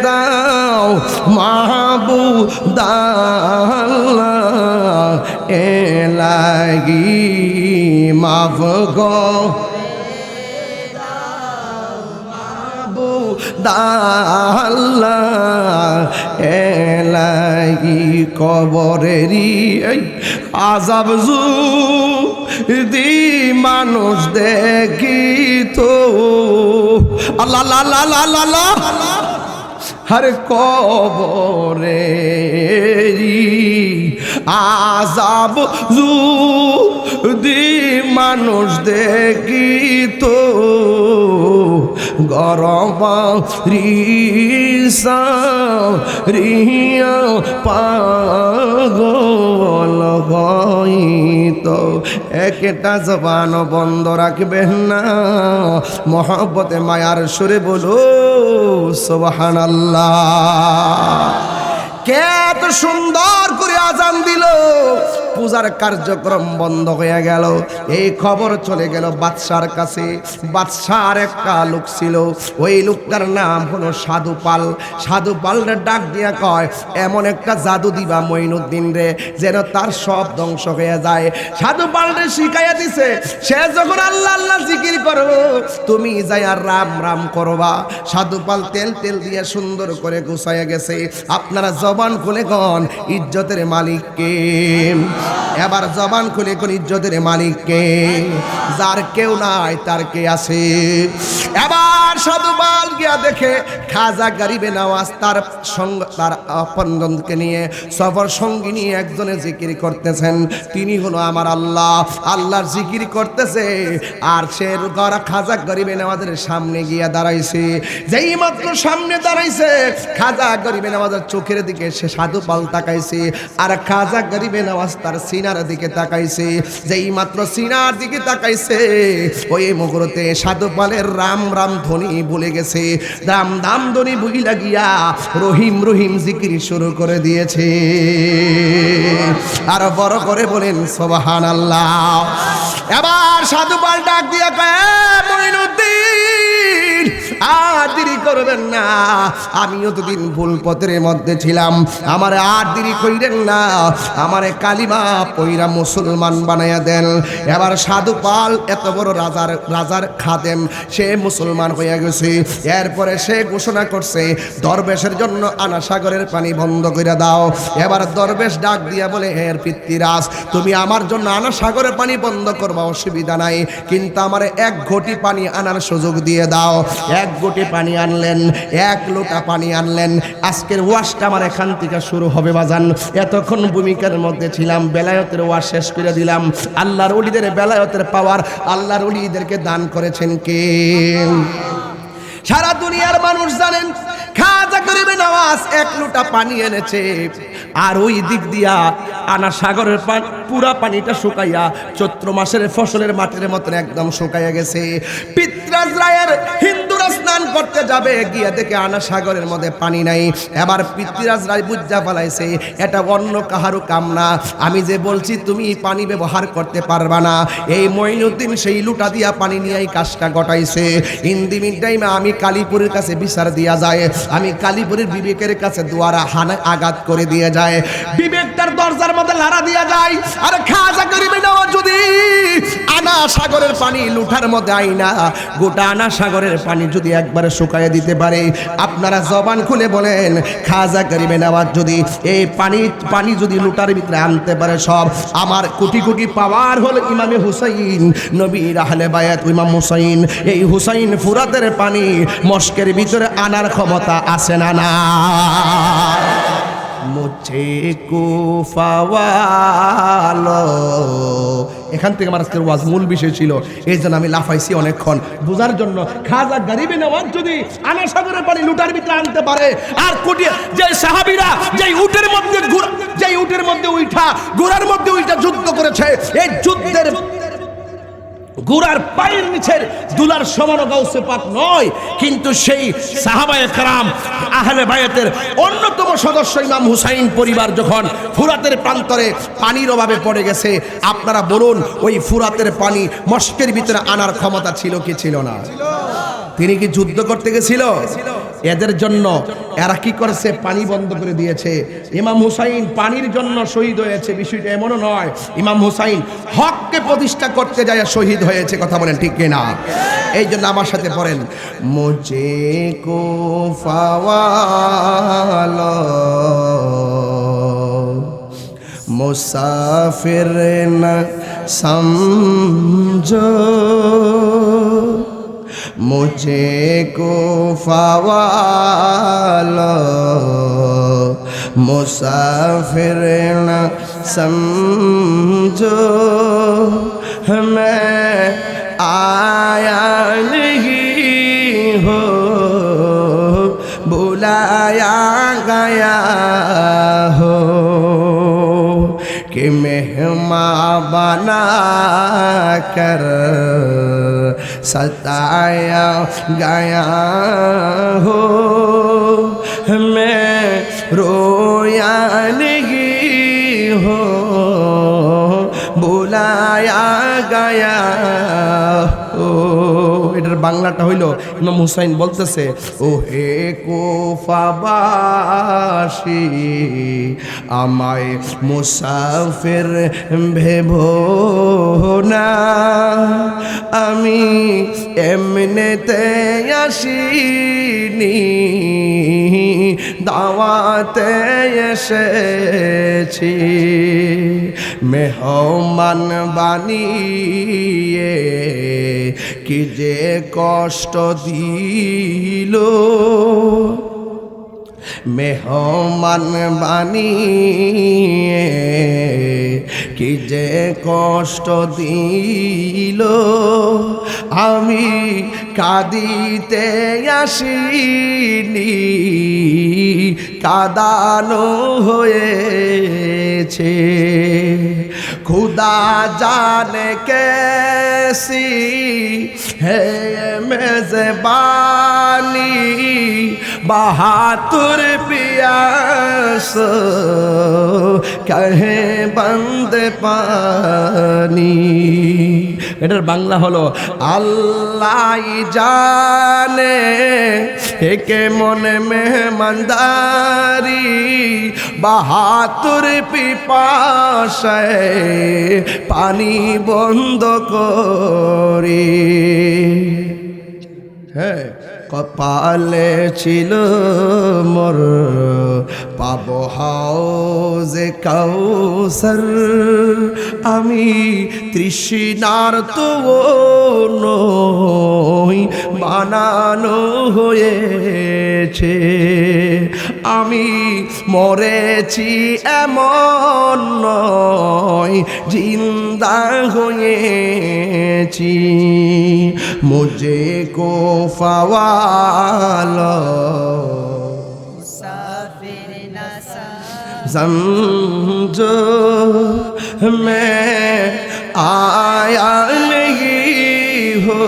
দাও মাহবুদাল্লাহ এলাগি মাফ গো আল্লাহ এলাহি কবরেরি আজাব দি মানুষ দেখি তো আল্লাহ আল্লাহ আল্লাহ আল্লাহ হর কবরে আজাব দি মানুষ দেখি তো গরব রিয়া পাগল হইত একটা জবান বন্ধ রাখবেন না মহব্বতে মায়ার সুরে বলো সুবহানাল্লাহ কে এত সুন্দর করে আজান দিল পূজার কার্যক্রম বন্ধ হয়ে গেল এই খবর চলে গেল বাদশার কাছে বাদশার একটা লোক ছিল ওই লোকটার নাম হলো সাধুপাল সাধুপালরে ডাক দিয়া কয় এমন একটা জাদু দিবা মঈনুদ্দিন রে যেন তার সব ধ্বংস হয়ে যায় সাধুপালরে শিখাইয়া দিছে সে যখন আল্লাহ আল্লাহ জিকির করো তুমি যাই আর রাম রাম করবা সাধুপাল তেল তেল দিয়ে সুন্দর করে গুছাইয়া গেছে আপনারা জবান খুলে গন ইজ্জতের মালিক কে এবার জবান খুলে কোন ইজ্জতের মালিক কে যার কেউ নাই তার কে আছে এবার সাধুপাল গিয়া দেখে খাজা গরিবে নওয়াজ তার সঙ্গ তার আপনজনকে নিয়ে সফর সঙ্গী নিয়ে একজনে জিকির করতেছেন তিনি হলো আমার আল্লাহ আল্লাহর জিকির করতেছে আর সে খাজা গরিবে নওয়াজের সামনে গিয়া দাঁড়াইছে যেই মাত্র সামনে দাঁড়াইছে খাজা গরিবে নওয়াজের চোখের দিকে সে সাধুপাল তাকাইছে আর খাজা গরিবে নওয়াজ তার সিনার দিকে তাকাইছে যেই মাত্র সিনার দিকে তাকাইছে ওই মুহূর্তে সাধুপালের রাম রাম ধ্বনি ভুলে গেছে দাম দাম ধ্বনি ভুলি লাগিয়া রহিম রহিম জিকির শুরু করে দিয়েছে আর বড় করে বলেন সুবহানাল্লাহ এবার সাধুপাল ডাক দিয়া কয় মঈনুদ্দিন আর দেরি করবেন না আমিও তো দিন ভুল পথের মধ্যে ছিলাম আমার আর দেরি কইরেন না আমারে কালিমা পয়রা মুসলমান বানায়া দেন এবার সাধুপাল এত বড় রাজার খাদেম সে মুসলমান হয়ে গেছে এরপরে সে ঘোষণা করছে দরবেশের জন্য আনা সাগরের পানি বন্ধ করে দাও এবার দরবেশ ডাক দিয়া বলে এর পিতৃরাজ তুমি আমার জন্য আনা সাগরের পানি বন্ধ করবা অসুবিধা নাই কিন্তু আমার এক ঘটি পানি আনার সুযোগ দিয়ে দাও এক ঘটি পানি আনলেন এক লোটা পানি আনলেন আজকের ওয়াজটা আমার এখান থেকে শুরু হবে বাজান এতক্ষণ ভূমিকার মধ্যে ছিলাম বেলায়েতের ওয়াজ শেষ করে দিলাম আল্লাহর ওলিদের বেলায়েতের পাওয়ার আল্লাহর ওলিদেরকে দান করেছেন কে সারা দুনিয়ার মানুষ জানেন খাজা গরিবে নওয়াজ এক লোটা পানি এনেছে আর ওই দিক দিয়া আনা সাগরের পুরা পানিটা শুকাইয়া চৈত্র মাসের ফসলের মাটির মতন একদম শুকাইয়া গেছে পিতরাজ রায়ের হিন্দুরা স্নান করতে যাবে গিয়ে দেখে আনা সাগরের মধ্যে পানি নাই এবার পিতরাজ রায় বুঝা ফেলাইছে এটা অন্য কাহারও কাম না আমি যে বলছি তুমি পানি ব্যবহার করতে পারবা না এই মঈনুদ্দিন সেই লুটা দিয়া পানি নিয়ে এই কাজটা ঘটাইছে ইন দি মিন টাইমে আমি কালীপুরের কাছে বিচার দিয়া যায় আমি কালীপুরের বিবেকের কাছে দুয়ারা হানা আঘাত করে দিয়ে যায়, বিবেকটার দরজার মধ্যে লাড়া দিয়া যায়। আর খাজা গরিবে নওয়াজ যদি আনা সাগরের পানি লুঠার মধ্যে আইনা গোটা আনা সাগরের পানি যদি একবারে শুকায় দিতে পারে, আপনারা জবান খুলে বলেন খাজা গরিবে নওয়াজ যদি এই পানি যদি লুটার ভিতরে আনতে পারে, সব আমার কোটি কোটি পাওয়ার হলো ইমামে হুসাইন নবীর আহলে বায়াত ইমাম হুসাইন। এই হুসাইন ফুরাতের পানি মস্কের ভিতরে আনার ক্ষমতা আছে না না? মুঝে কুফাওয়ালো, এখান থেকে আমার আজকের ওয়াজ মূল বিষয় ছিল, এই জন্য আমি লাফাইছি অনেকক্ষণ বোঝার জন্য। খাজা গরিবে নওয়াজ যদি আনা সাগরের পানি লুটার ভিতরে আনতে পারে, আর কোটি যে সাহাবীরা যেই উটের মধ্যে উঠা ঘোড়ার মধ্যে উঠা যুদ্ধ করেছে, এই যুদ্ধের গোড়ার পায়ের নিচের দুলার সমান গাউসে পাক নয়, কিন্তু সেই সাহাবায়ে কেরাম আহলে বায়াতের অন্যতম সদস্য ইমাম হুসাইন পরিবার যখন ফুরাতের প্রান্তরে পানির অভাবে পড়ে গেছে, আপনারা বলুন ওই ফুরাতের পানি মস্কের ভিতরে আনার ক্ষমতা ছিল কি ছিল না? তিনি কি যুদ্ধ করতে গেছিল? এদের জন্য এরা কি করেছে? পানি বন্ধ করে দিয়েছে। ইমাম হুসাইন পানির জন্য শহীদ হয়েছে, বিষয়টা এমনও নয়। ইমাম হুসাইন হককে প্রতিষ্ঠা করতে যায় শহীদ হয়েছে, কথা বলেন ঠিক কিনা? এই জন্য আমার সাথে পড়েন, মুঝে কুফাওয়ালো মুসাফির না সমঝো, मुझे कुफावालो मुसाफिर न समझो, मैं आया नहीं हो बुलाया गया हो, कि मेहमान बना कर सताया गया हो, मैं रोया नहीं हो बुलाया गया हो। এটার বাংলাটা হইল ইমাম হুসাইন বলতেছে, ও হে কুফাবাসী আমায় মুসাফির ভেবো না, আমি এমনিতে আসিনি দাওয়াতে এসেছি, মেহমান বানিয়ে কি যে কষ্ট দিল, মেহমান বানিয়ে কি যে কষ্ট দিল, আমি কাঁদিতে আসিনি কাঁদানো হয়েছে, खुदा जाने कैसी है मेज़बानी, बहादुर पियास कहे बंद पानी। এটার বাংলা হলো, আল্লাহ জানে একে মনে মেহমানদারি, বাহাতুর পিপাসায় পানি বন্ধ করি। হ্যাঁ, কপালে ছিল মোর পাবো হাউজে কাউসার, আমি তৃষ্ণার তো নই বানানো হয়েছে, আমি মরেছি এমন নয় জিন্দা হয়েছি, মুঝে কুফাওয়ালো मुसाफिर न समझो, मैं आया नहीं हो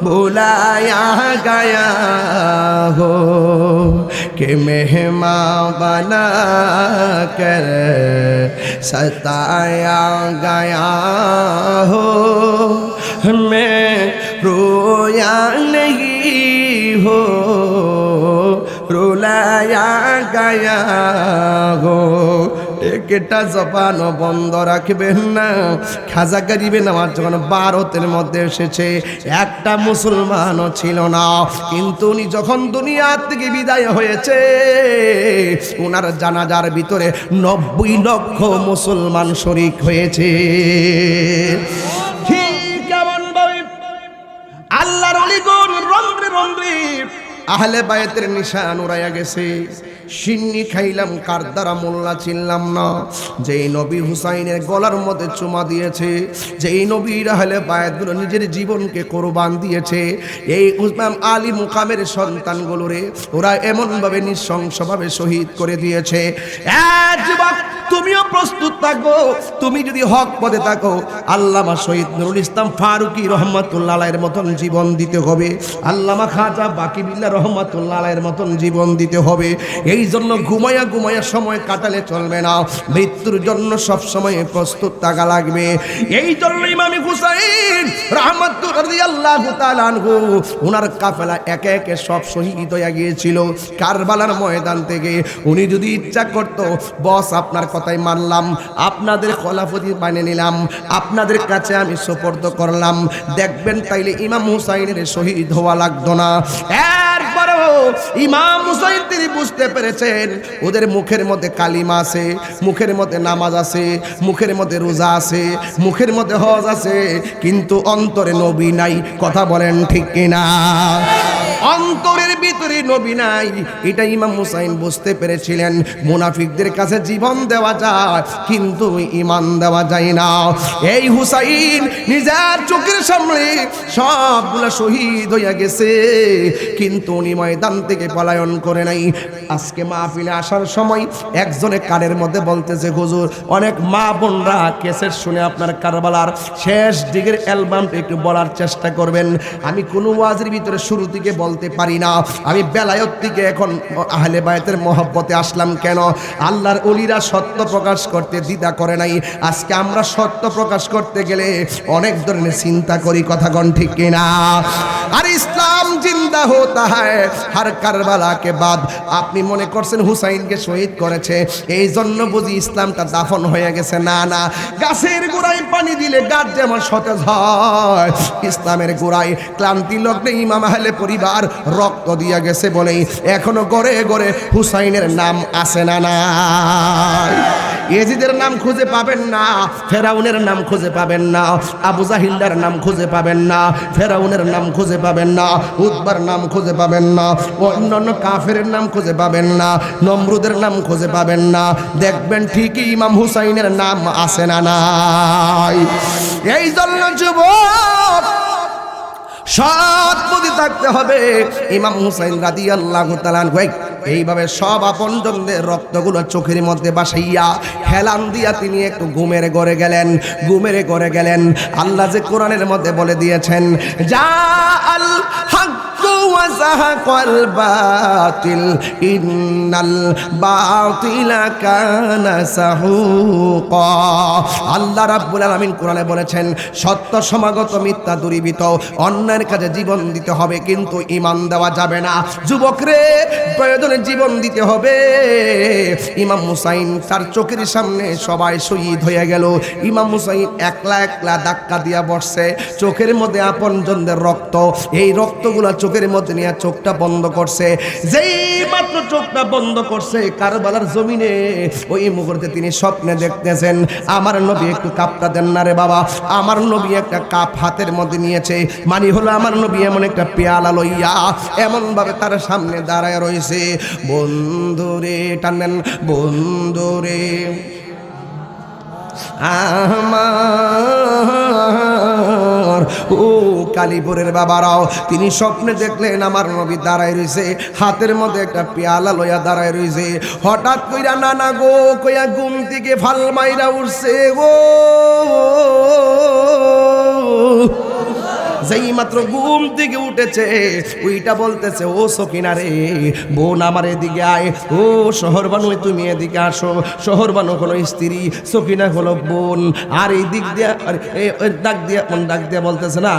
बुलाया गया हो, कि मेहमान बना कर सताया गया हो, मैं रोया नहीं हो রুলায়া গায়া গো, একটা জবানও বন্ধ রাখবেন না। খাজা গরিবে নওয়াজ যখন ভারতের মধ্যে এসেছে একটা মুসলমানও ছিল না, কিন্তু উনি যখন দুনিয়া থেকে বিদায় হয়েছে ওনার জানাজার ভিতরে 90 লক্ষ মুসলমান শরীক হয়েছে। ঠিক এমন ভাবে আল্লাহর অলিগণ রন্ধ্রে রন্ধ্রে আহলে বায়াতের নিশান উড়াইয়া গেছে। সিন্নি খাইলাম কার দ্বারা মোল্লা চিনলাম না, যেই নবী হুসাইনের গলার মধ্যে চুমা দিয়েছে, যেই নবীর আহলে বায়াতগুলো নিজের জীবনকে কোরবান দিয়েছে, এই ইমাম আলী মুকামের সন্তানগুলোরে ওরা এমনভাবে নৃশংসভাবে শহীদ করে দিয়েছে। যুবক তুমিও প্রস্তুত থাকো, তুমি যদি হক পথে থাকো আল্লামা শহীদ নুরুল ইসলাম ফারুকী রহমাতুল্লাহ আলাইহির মতন জীবন দিতে হবে, আল্লামা খাজা বাকিবিল্লাহ রহমাতুল্লাহ আলাইহির মতন জীবন দিতে হবে। এই জন্য ঘুমায়া ঘুমায়া সময় কাটালে চলবে না, মৃত্যুর জন্য সব সময় প্রস্তুত থাকা লাগবে। এই জন্য ইমাম হুসাইন রাদিয়াল্লাহু তাআলা আনহু ওনার কাফেলা একে একে সব শহীদ হয়ে গিয়েছিল কারবালার ময়দান থেকে। উনি যদি ইচ্ছা করত, বস আপনার কথাই মানলাম, আপনাদের খলাফতি মানে নিলাম, আপনাদের কাছে আমি সুপর্দ করলাম, দেখবেন তাইলে ইমাম হুসাইনের শহীদ হওয়া লাগতো না। এরপরও ইমাম হুসাইন তিনি বুঝতে পেরেছেন ওদের মুখের মধ্যে কালিমা আছে, মুখের মধ্যে নামাজ আছে, মুখের মধ্যে রোজা আছে, মুখের মধ্যে হজ আছে, কিন্তু অন্তরে নবী নাই। কথা বলেন ঠিক কিনা? অন্তরের ভিতরে নবী নাই। এটা ইমাম হুসাইন বুঝতে পেরেছিলেন। মুনাফিকদের কাছে জীবন দেওয়া যায় কিন্তু ঈমান দেওয়া যায় না। এই হুসাইন নিজের চোখের সামনে সবগুলা শহীদ হইয়া গেছে, কিন্তু উনি ময়দান থেকে পলায়ন করে নাই। আজকে মাহফিলে আসার সময় একজনে কানের মধ্যে বলতেছে, হুজুর অনেক মা বোনরা কেসেট শুনে আপনার কারবালার শেষ দিকের অ্যালবামটা একটু বলার চেষ্টা করবেন। আমি কোনো ওয়াজের ভিতরে শুরু থেকে বলতে পারি না, আমি বেলায়ত থেকে এখন আহলে বায়াতের মহব্বতে আসলাম। কেন? আল্লাহর ওলিরা সত্য প্রকাশ করতে দ্বিধা করে নাই। আজকে আমরা সত্য প্রকাশ করতে গেলে অনেক ধরনের চিন্তা করি। কথা কোন ঠিক কিনা? আর ইসলাম জিন্দা হতা হয় হর কারবালা কে বাদ। আপনি মনে করছেন হুসাইনকে শহীদ করেছে এই জন্য বুঝি ইসলামটা দাফন হয়ে গেছে? না না, গাছের গোড়ায় পানি দিলে গাছ যেমন সতেজ হয়, ইসলামের গোড়ায় ক্লান্তি লগ্নে ইমাম আহলে পরিবার রক্ত দিয়া গেছে বলেই এখনো গড়ে গড়ে হুসাইনের নাম আছে না নাই? ইয়েজিদের নাম খুঁজে পাবেন না, ফেরাউনের নাম খুঁজে পাবেন না, আবু জাহিলের নাম খুঁজে পাবেন না, ফেরাউনের নাম খুঁজে পাবেন না, উতবার নাম খুঁজে পাবেন না, অন্যান্য কাফেরের নাম খুঁজে পাবেন না, নমরুদের নাম খুঁজে পাবেন না। দেখবেন ঠিকই ইমাম হুসাইনের নাম আছে না নাই? এই জন্য যুবক সৎ পথে থাকতে হবে। ইমাম হুসাইন রাদিয়াল্লাহু তাআলা আনহু এইভাবে সব আপনজনদের রক্তগুলো চোখের মধ্যে বাসাইয়া হেলান দিয়া তিনি একটু ঘুমের ঘরে গেলেন। ঘুমের ঘরে গেলেন। আল্লাহ যে কোরআনের মধ্যে বলে দিয়েছেন, যা আল হাক্কু ওয়া যাহাকাল বাতিল ইন্নাল বাতিলা কানা সাহুকা। আল্লাহ রাব্বুল আলামিন কোরআনে বলেছেন, সত্য সমাগত, মিথ্যা দূরীভূত, অন্যায়ের কাছে জীবন দিতে হবে কিন্তু ঈমান দেওয়া যাবে না। যুবক রে, প্রয়োজনে জীবন দিতে হবে। ইমাম হুসাইন তার চোখের সামনে সবাই শহীদ হয়ে গেল। ইমাম হুসাইন একলা একলা ধাক্কা দিয়া বসছে, চোখের মধ্যে আপনজনদের রক্ত, এই রক্তগুলা চোখের মধ্যে নিয়ে চোখটা বন্ধ করছে। যেই মাত্র চোখটা বন্ধ করছে, কারবালার জমিনে ওই মুহূর্তে তিনি স্বপ্নে দেখতেছেন, আমার নবী একটু কাপটা দেন না রে বাবা। আমার নবী একটা কাপ হাতের মধ্যে নিয়েছে, মানে হলো আমার নবী এমন একটা পেয়ালা লইয়া এমন ভাবে তার সামনে দাঁড়ায় রয়েছে। বন্ধুরে টানেন, বন্ধুরে আমার ও কালীপুরের বাবারাও, তিনি স্বপ্নে দেখলেন আমার নবী দাঁড়ায় রয়েছে, হাতের মধ্যে একটা পেয়ালা লইয়া দাঁড়ায় রয়েছে। হঠাৎ কইরা নানা গো কইয়া ঘুম থেকে ফাল মাইরা উঠছে গো। যেই মাত্র ঘুম থেকে উঠেছে ওইটা বলতেছে, ও সকিনা রে বোন আমার এদিকে আয়, ও শহর বানু তুমি এদিকে আসো। শহর বানু হলো স্ত্রী, সকিনা হলো বোন। আর এই দিক দিয়ে ডাক দিয়ে বলতেছে না,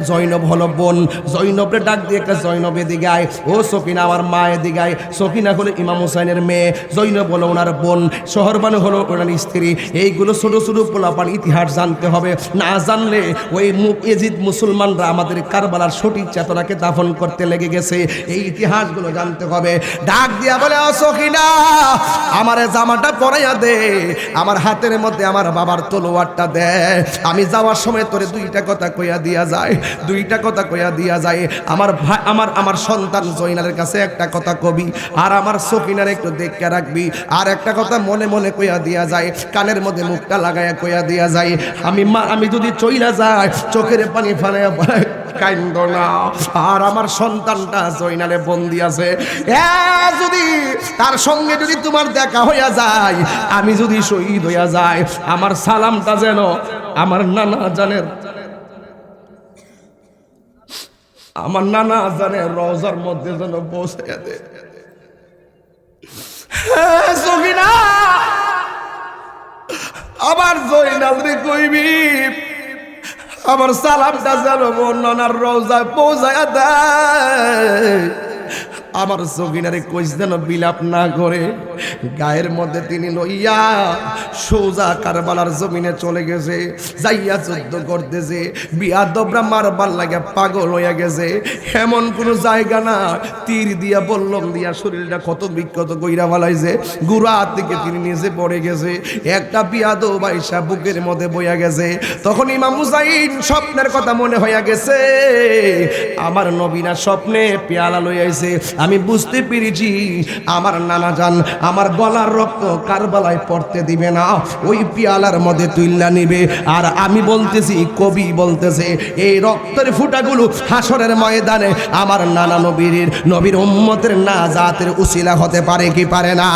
জৈনব হলো বোন। জৈনবরে ডাক দিয়ে একটা জৈনব এদিকে আয়, ও সকিনা আমার মা এদিকে আয়। সকিনা হলো ইমাম হুসাইনের মেয়ে, জৈনব হলো ওনার বোন, শহরবানু হলো ওনার স্ত্রী। এইগুলো ছোট ছোট পোলাপান ইতিহাস জানতে হবে, না জানলে ওই এজিদ মুসলমানরা আমাদের কারবালার সঠিক চেতনাকে দাফন করতে লেগে গেছে। এই ইতিহাসগুলো জানতে হবে। ডাক দিয়া বলে, ও সকিনা আমার জামাটা পরাইয়া দে, আমার হাতের মধ্যে আমার বাবার তলোয়ারটা দে, আমি যাওয়ার সময় তোরে দুইটা কথা কইয়া দিয়া যায়, দুইটা কথা কইয়া দিয়া যায়। আমার ভাই আমার সন্তান জয়নালের কাছে একটা কথা কবি, আর আমার সকিনার একটু দেখে রাখবি। আর একটা কথা মনে মনে কইয়া দিয়া যায়, কানের মধ্যে মুখটা লাগাইয়া কইয়া দিয়া যায়, আমি যদি চইলা যাই চোখের পানি ফানাইয়া কাইন্দ না। আর আমার সন্তানটা জয়নালে বন্দি আছে, যদি তার সঙ্গে যদি তোমার দেখা হইয়া যায়, আমি যদি শহীদ হইয়া যাই, আমার সালামটা যেন আমার নানা জানের, আমার নানা জানের রওজার মধ্যে যেন পৌঁছে দে। সকিনা আমার জয়নাল রে কইবি আমার সালামটা যেন নানার রওজায় পৌঁছায়া দেয়। আমার সকিনারে কইস যেন বিলাপ না করে, গায়ের মধ্যে তিনি লইয়া সোজা কারবালার জমিনে চলে গেছে, যাইয়া যুদ্ধ করতেছে। বিয়াদবরা মারবার লাগে পাগল হইয়া গেছে, এমন কোন জায়গা না, তীর দিয়া বল্লম দিয়া শরীরটা ক্ষত বিক্ষত কইরা ফেলাইছে, গুড়া থেকে তিনি নিচে পড়ে গেছে। একটা বিয়াদব বাইসা বুকের মধ্যে বইয়া গেছে। তখন ইমাম হুসাইন স্বপ্নের কথা মনে হইয়া গেছে, আমার নবীনা স্বপ্নে পেয়ালা লইয়াছে, আমি বুঝতে পেরেছি আমার নানা জান আমার গলার রক্ত কারবালায় পড়তে দিবে না, ওই পিয়ালার মধ্যে তুইল্লা নিবে। আর আমি বলতেছি, কবি বলতেছে, এই রক্তের ফুটাগুলো হাসরের ময়দানে আমার নানা নবীর উম্মতের নাজাতের উসিলা হতে পারে কি পারে না?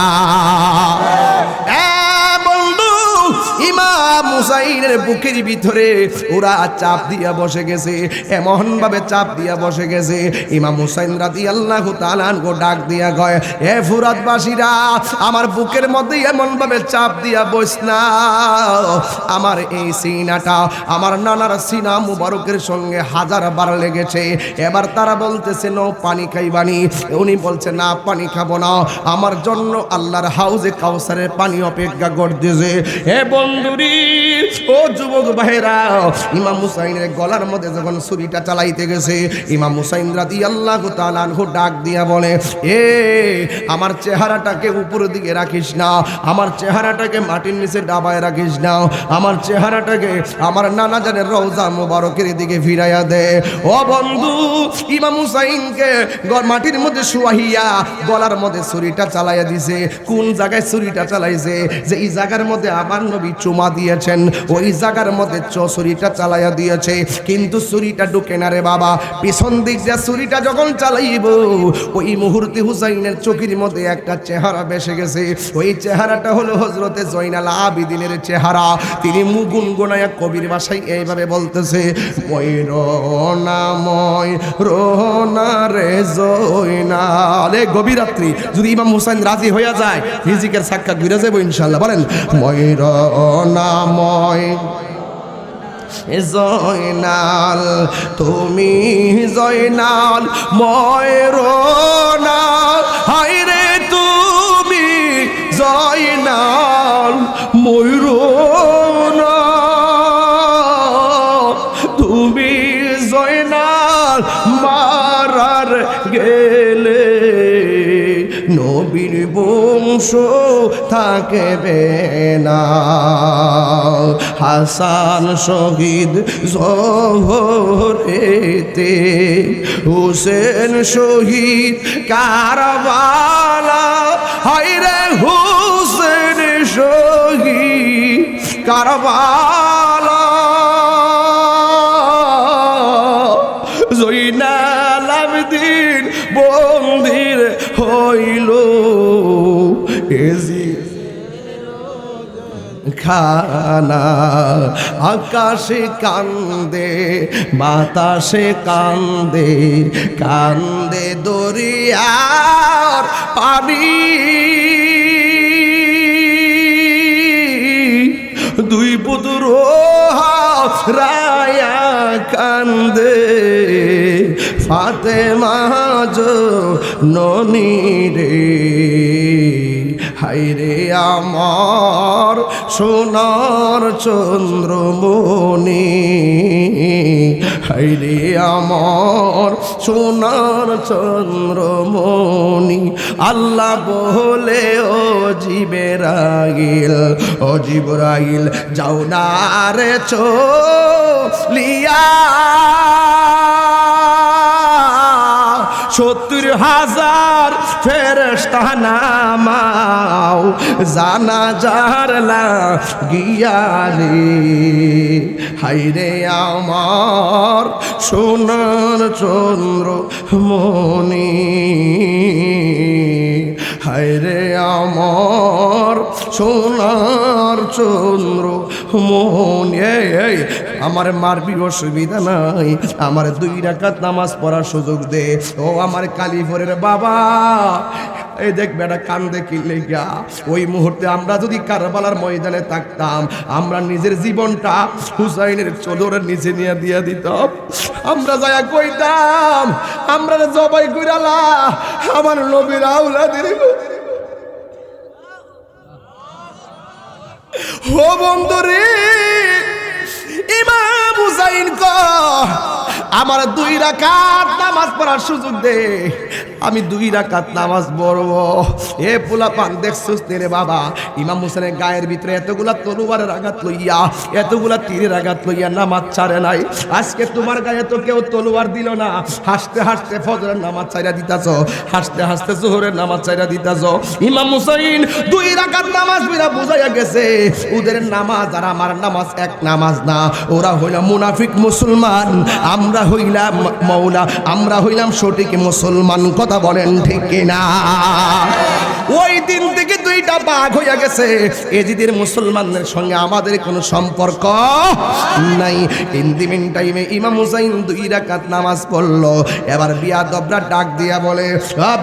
ইমাম হুসাইনের বুকের ভিতরে ওরা চাপ দিয়া বসে গেছে, এমন ভাবে চাপ দিয়া বসে গেছে। ইমাম হুসাইন রাদিয়াল্লাহু তাআলা আনহু ডাক দিয়া কয়, হে ফুরাতবাসীরা, আমার বুকের মধ্যে এমন ভাবে চাপ দিয়া বস না, আমার এই সিনাটা আমার নানার সিনা মুবারকের সঙ্গে 1000 বার লেগেছে। এবার তারা বলতেছে, নো পানি খাইবানি? উনি বলছে, না পানি খাবো না, আমার জন্য আল্লাহর হাউজে কাউসারের পানি অপেক্ষা করতেছে। হে বন্ধুরি, ও যুবক ভাইরা, ইমাম হুসাইনের গলার মধ্যে যখন ছুরিটা চালাইতে গেছে, ইমাম হুসাইন রাদিয়াল্লাহু তাআলা আনহু ডাক দিয়া বলে, এ আমার চেহারাটাকে উপরের দিকে রাখিস না, আমার চেহারাটাকে মাটির নিচে ডাবায় রাখিস না, আমার চেহারাটাকে আমার নানা জানের রওজা মোবারকের দিকে ফিরাইয়া দে। ও বন্ধু, ইমাম হুসাইনকে মাটির মধ্যে শুয়াইয়া গলার মধ্যে ছুরিটা চালাইয়া দিছে। কোন জায়গায় ছুরিটা চালাইছে? যে এই জায়গার মধ্যে আমার নবী চুমা দিয়েছেন, ওই জায়গার মধ্যে ছুরিটা চালাইয়া দিয়েছে। কিন্তু ছুরিটা ঢুকে না রে বাবা, পিছন দিক দিয়ে ছুরিটা যখন চালাইব, ওই মুহূর্তে হুসাইনের চোখের মধ্যে একটা চেহারা বেসে গেছে। ওই চেহারাটা হলো হযরতে জয়নাল আবিদিনের চেহারা। তিনি মুগুন গোনায়া কবির ভাষায় এইভাবে বলতেছে, ময় রোনা রে জয়নাল। এই গভীর রাত্রি যদি ইমাম হুসাইন রাজি হইয়া যায়, রিজিকের সাক্ষাৎ ঘুরে যাবো ইনশাআল্লাহ। বলেন, ময় জয়নাল, তুমি জয়নাল ময়রোনা, হায়রে তুমি জয়নাল ময়রোনা, তুমি জয়নাল মারার গেলে নবীর বংশ থাকবে না। হাসান শহীদ জোহরেতে, হুসেন শহীদ কারবালা, হায়রে হুসেন শহীদ কারবালা, জয়নাল আবেদিন বন্দির হইল, ঠিকানা। আকাশে কান্দে বাতাসে কান্দে, কান্দে দরিয়ার পানি। দুই পুত্র রায়া কান্দে, ফাতেমা জননী রে। হায়রে আমার সোনার চন্দ্রমণি, হায়রে আমার সোনার চন্দ্রমণি। আল্লাহ বলে ও জিবরাইল, ও জিবরাইল যাও না রে চলিয়া, 70,000 ফেরেশতা নামাও জানাজার লাগিয়ালে। হায়রে আমার সোনার চন্দ্রমণি, হায়রে আমার সোনার চন্দ্রমণি। এই আমার মারবি অসুবিধা নাই, আমার 2 রাকাত নামাজ পড়ার সুযোগ দে। ও আমার কালিফরের বাবা, এই দেখ বেটা কান্দে কি লেগা। ওই মুহূর্তে আমরা যদি কারবালার ময়দানে থাকতাম, আমরা নিজের জীবনটা হুসাইনের চোদরের নিচে নিয়ে দিয়ে দিতাম। আমরা যায়া কইতাম, আমরা জবাই কইরালা আমার নবীর আওলাদের। ও বন্ধুরে, ইমাম হুসাইন কয় আমার 2 রাকাত নামাজ পড়ার সুযোগ দে, আমি 2 রাকাত নামাজ পড়ব। এ পোলা পান দেখছস রে বাবা, ইমাম হুসাইনের গায়ের ভিতরে এতগুলা তলোয়ারের আঘাত লইয়া, এতগুলা তীরের আঘাত লইয়া নামাজ ছাড়ে নাই। আজকে তোমার গায়ে তো কেউ তলোয়ার দিল না, হাসতে হাসতে ফজরের নামাজ ছাইরা দিতাছ, হাসতে হাসতে জোহরের নামাজ ছাইরা দিতাছ। ইমাম হুসাইন 2 রাকাত নামাজ পড়া বুঝাইয়া গেছে ওদের নামাজ আর আমার নামাজ এক নামাজ না। ওরা হইল মুনাফিক মুসলমান, আমরা হইলাম মওলা, আমরা হইলাম সঠিক মুসলমান। কথা বলেন ঠিক কিনা? ওই দিন থেকে 2টা ভাগ হইয়া গেছে। এজিদের মুসলমানদের সঙ্গে আমাদের কোনো সম্পর্ক নাই। ইন দি মিন টাইমে ইমাম হুসাইন 2 রাকাত নামাজ পড়লো। এবার বিয়াদবরা ডাক দিয়া বলে,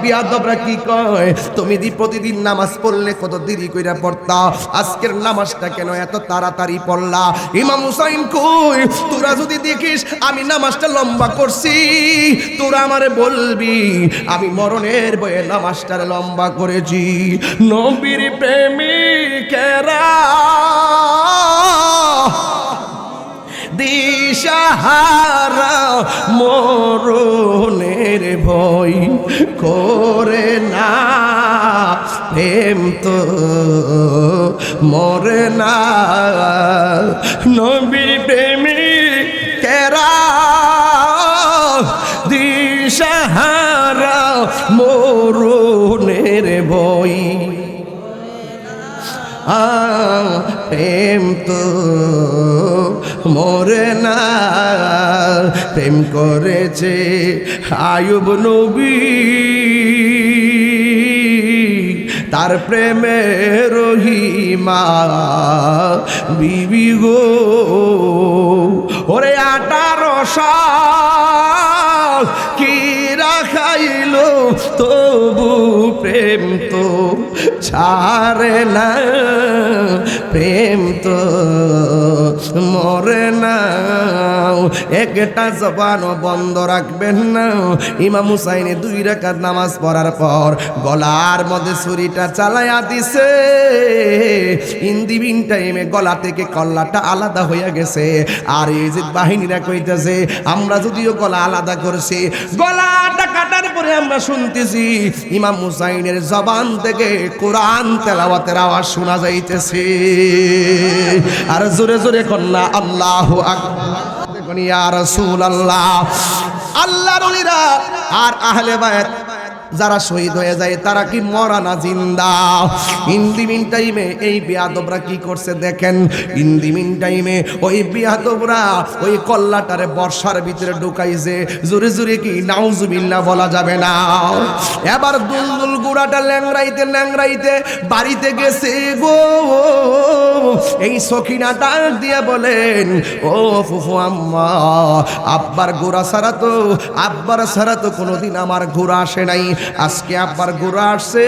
বিয়াদবরা কি কয়, তুমি দি প্রতিদিন নামাজ পড়লে কত দেরি কইরা পড়তা, আজকের নামাজটা কেন এত তাড়াতাড়ি পড়লা? ইমাম হুসাইন কই, তোরা যদি দেখিস আমি নামাজটা লম্বা করছি, তোরা আমারে বলবি আমি মরণের ভয়ে নামাজটা লম্বা করেছি। নবীর প্রেমিকেরা দিশাহারা মরণের ভয় করে না, প্রেম তো মরে না। নবীর প্রেমিকেরা দিশাহারা মরণের ভয়, প্রেম তো মরে না। প্রেম করেছে আয়ুব নবী, তার প্রেমে রহিমা বিবি গো। ওরে 18 সাল কি রাখাইল, তবু প্রেম তো ছাড়ে না, প্রেম তো মরে না। একটা জবানও বন্ধ রাখবেন না। ইমাম হুসাইনে 2 রাকাত নামাজ পড়ার পর গলার মধ্যে ছুরিটা চালাইয়া দিছে। ইন্দিবিন টাইমে গলা থেকে কল্লাটা আলাদা হইয়া গেছে। আর এই যে বাহিনীরা কইতেছে আমরা যদিও গলা আলাদা করছি, গলাটা কাটার পরে আমরা শুনতেছি ইমাম হুসাইনের জবান থেকে কোরআন তেলাওয়াতের আওয়াজ শোনা যাইতেছে। আর জোরে জোরে কন্যা আল্লাহু আকবার, ইয়া রাসূলুল্লাহ। আল্লাহর ওলিরা আর আহলে বায়াত যারা শহীদ হয়ে যায় তারা কি মরা না জিন্দা? ইন দি মিন টাইমে এই বিয়াদবরা কি করছে দেখেন। ইন দি মিন টাইমে ওই বিয়াদবরা ওই কল্লাটারে বর্ষার ভিতরে ঢুকাইছে। জোরে জোরে কি নাউজুবিল্লাহ বলা যাবে না? এবার দুলদুল গুড়াটা ল্যাংরাইতে ল্যাংরাইতে বাড়িতে গেছে গো। এই সখিনা ডাক দিয়ে বলেন, ও ফুফু আম্মা, আব্বার গোড়া ছাড়া তো কোনোদিন আমার ঘোড়া আসে নাই, আজকে আব্বার ঘোড়া আসছে,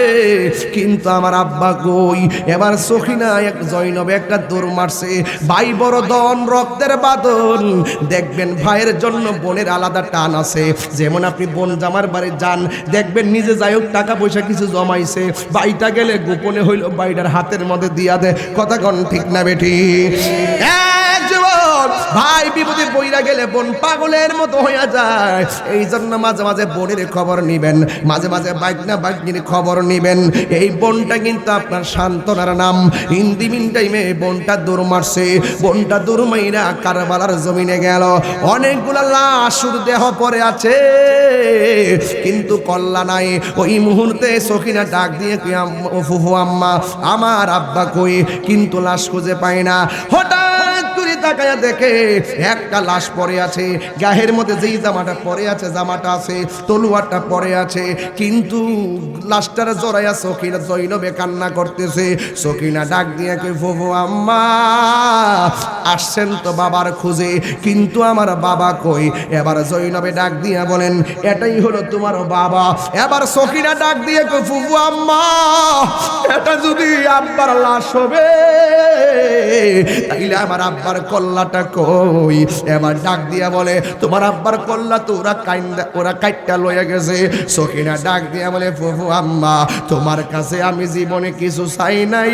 কিন্তু আমার আব্বা কই? এবার সখিনা এক জৈনবে একটা দৌড় মারছে। ভাই বড় দন, রক্তের বাঁধন। দেখবেন ভাইয়ের জন্য বোনের আলাদা টান আছে। যেমন আপনি বোন জামার বাড়ি যান, দেখবেন নিজে যাই হোক টাকা পয়সা কিছু জমাইছে, ভাইটা গেলে গোপনে হইল ভাইটার হাতের মধ্যে দিয়া দেয়। কথা কন ঠিক না বেঠি? ভাই বিপদে পইরা গেলে বোন পাগলের মতো হইয়া যায়। এই জন্য মাঝে মাঝে বোনের খবর নিবেন, মাঝে মাঝে বাইকনা বাইকনির খবর নিবেন। এই বোনটা কিন্তু আপনার সান্ত্বনার নাম। হিন্দি মিন টাইমে বোনটা দৌড় মারছে, বোনটা দৌড় মাইরা কারবালার জমিনে গেল। অনেকগুলা লাশ শুধু দেহ পড়ে আছে, কিন্তু কল্লা নাই। ওই মুহূর্তে সখিনা ডাক দিয়ে কি ফুফু আম্মা, আমার আব্বা কই? কিন্তু লাশ খুঁজে পায় না। হঠাৎ করে তাকায়া দেখে একটা লাশ পড়ে আছে, গায়ের মধ্যে যেই জামাটা পরে আছে, জামাটা আছে, তলোয়ারটা পরে আছে, কিন্তু লাশটার জড়াইয়া সখিনা জৈনবে কান্না করতেছে। সখিনা ডাক দিয়ে কই, ফুফু আম্মা আসছেন তো বাবার খুঁজে, কিন্তু আমার বাবা কই? এবার জৈনবে ডাক দিয়া বলেন, এটাই হলো তোমার বাবা। এবার সখিনা ডাক দিয়ে কই, ফুফু আম্মা, এটা যদি আব্বার লাশ হবে তাইলে আমার আব্বার কল্লাটা কই? এবার ডাক দিয়া বলে, তোমার আব্বার কল্লা তো ওরা কাইটটা লইয়া গেছে। সখিনা ডাক দিয়া বলে, ফুফু আম্মা, তোমার কাছে আমি জীবনে কিছু চাই নাই,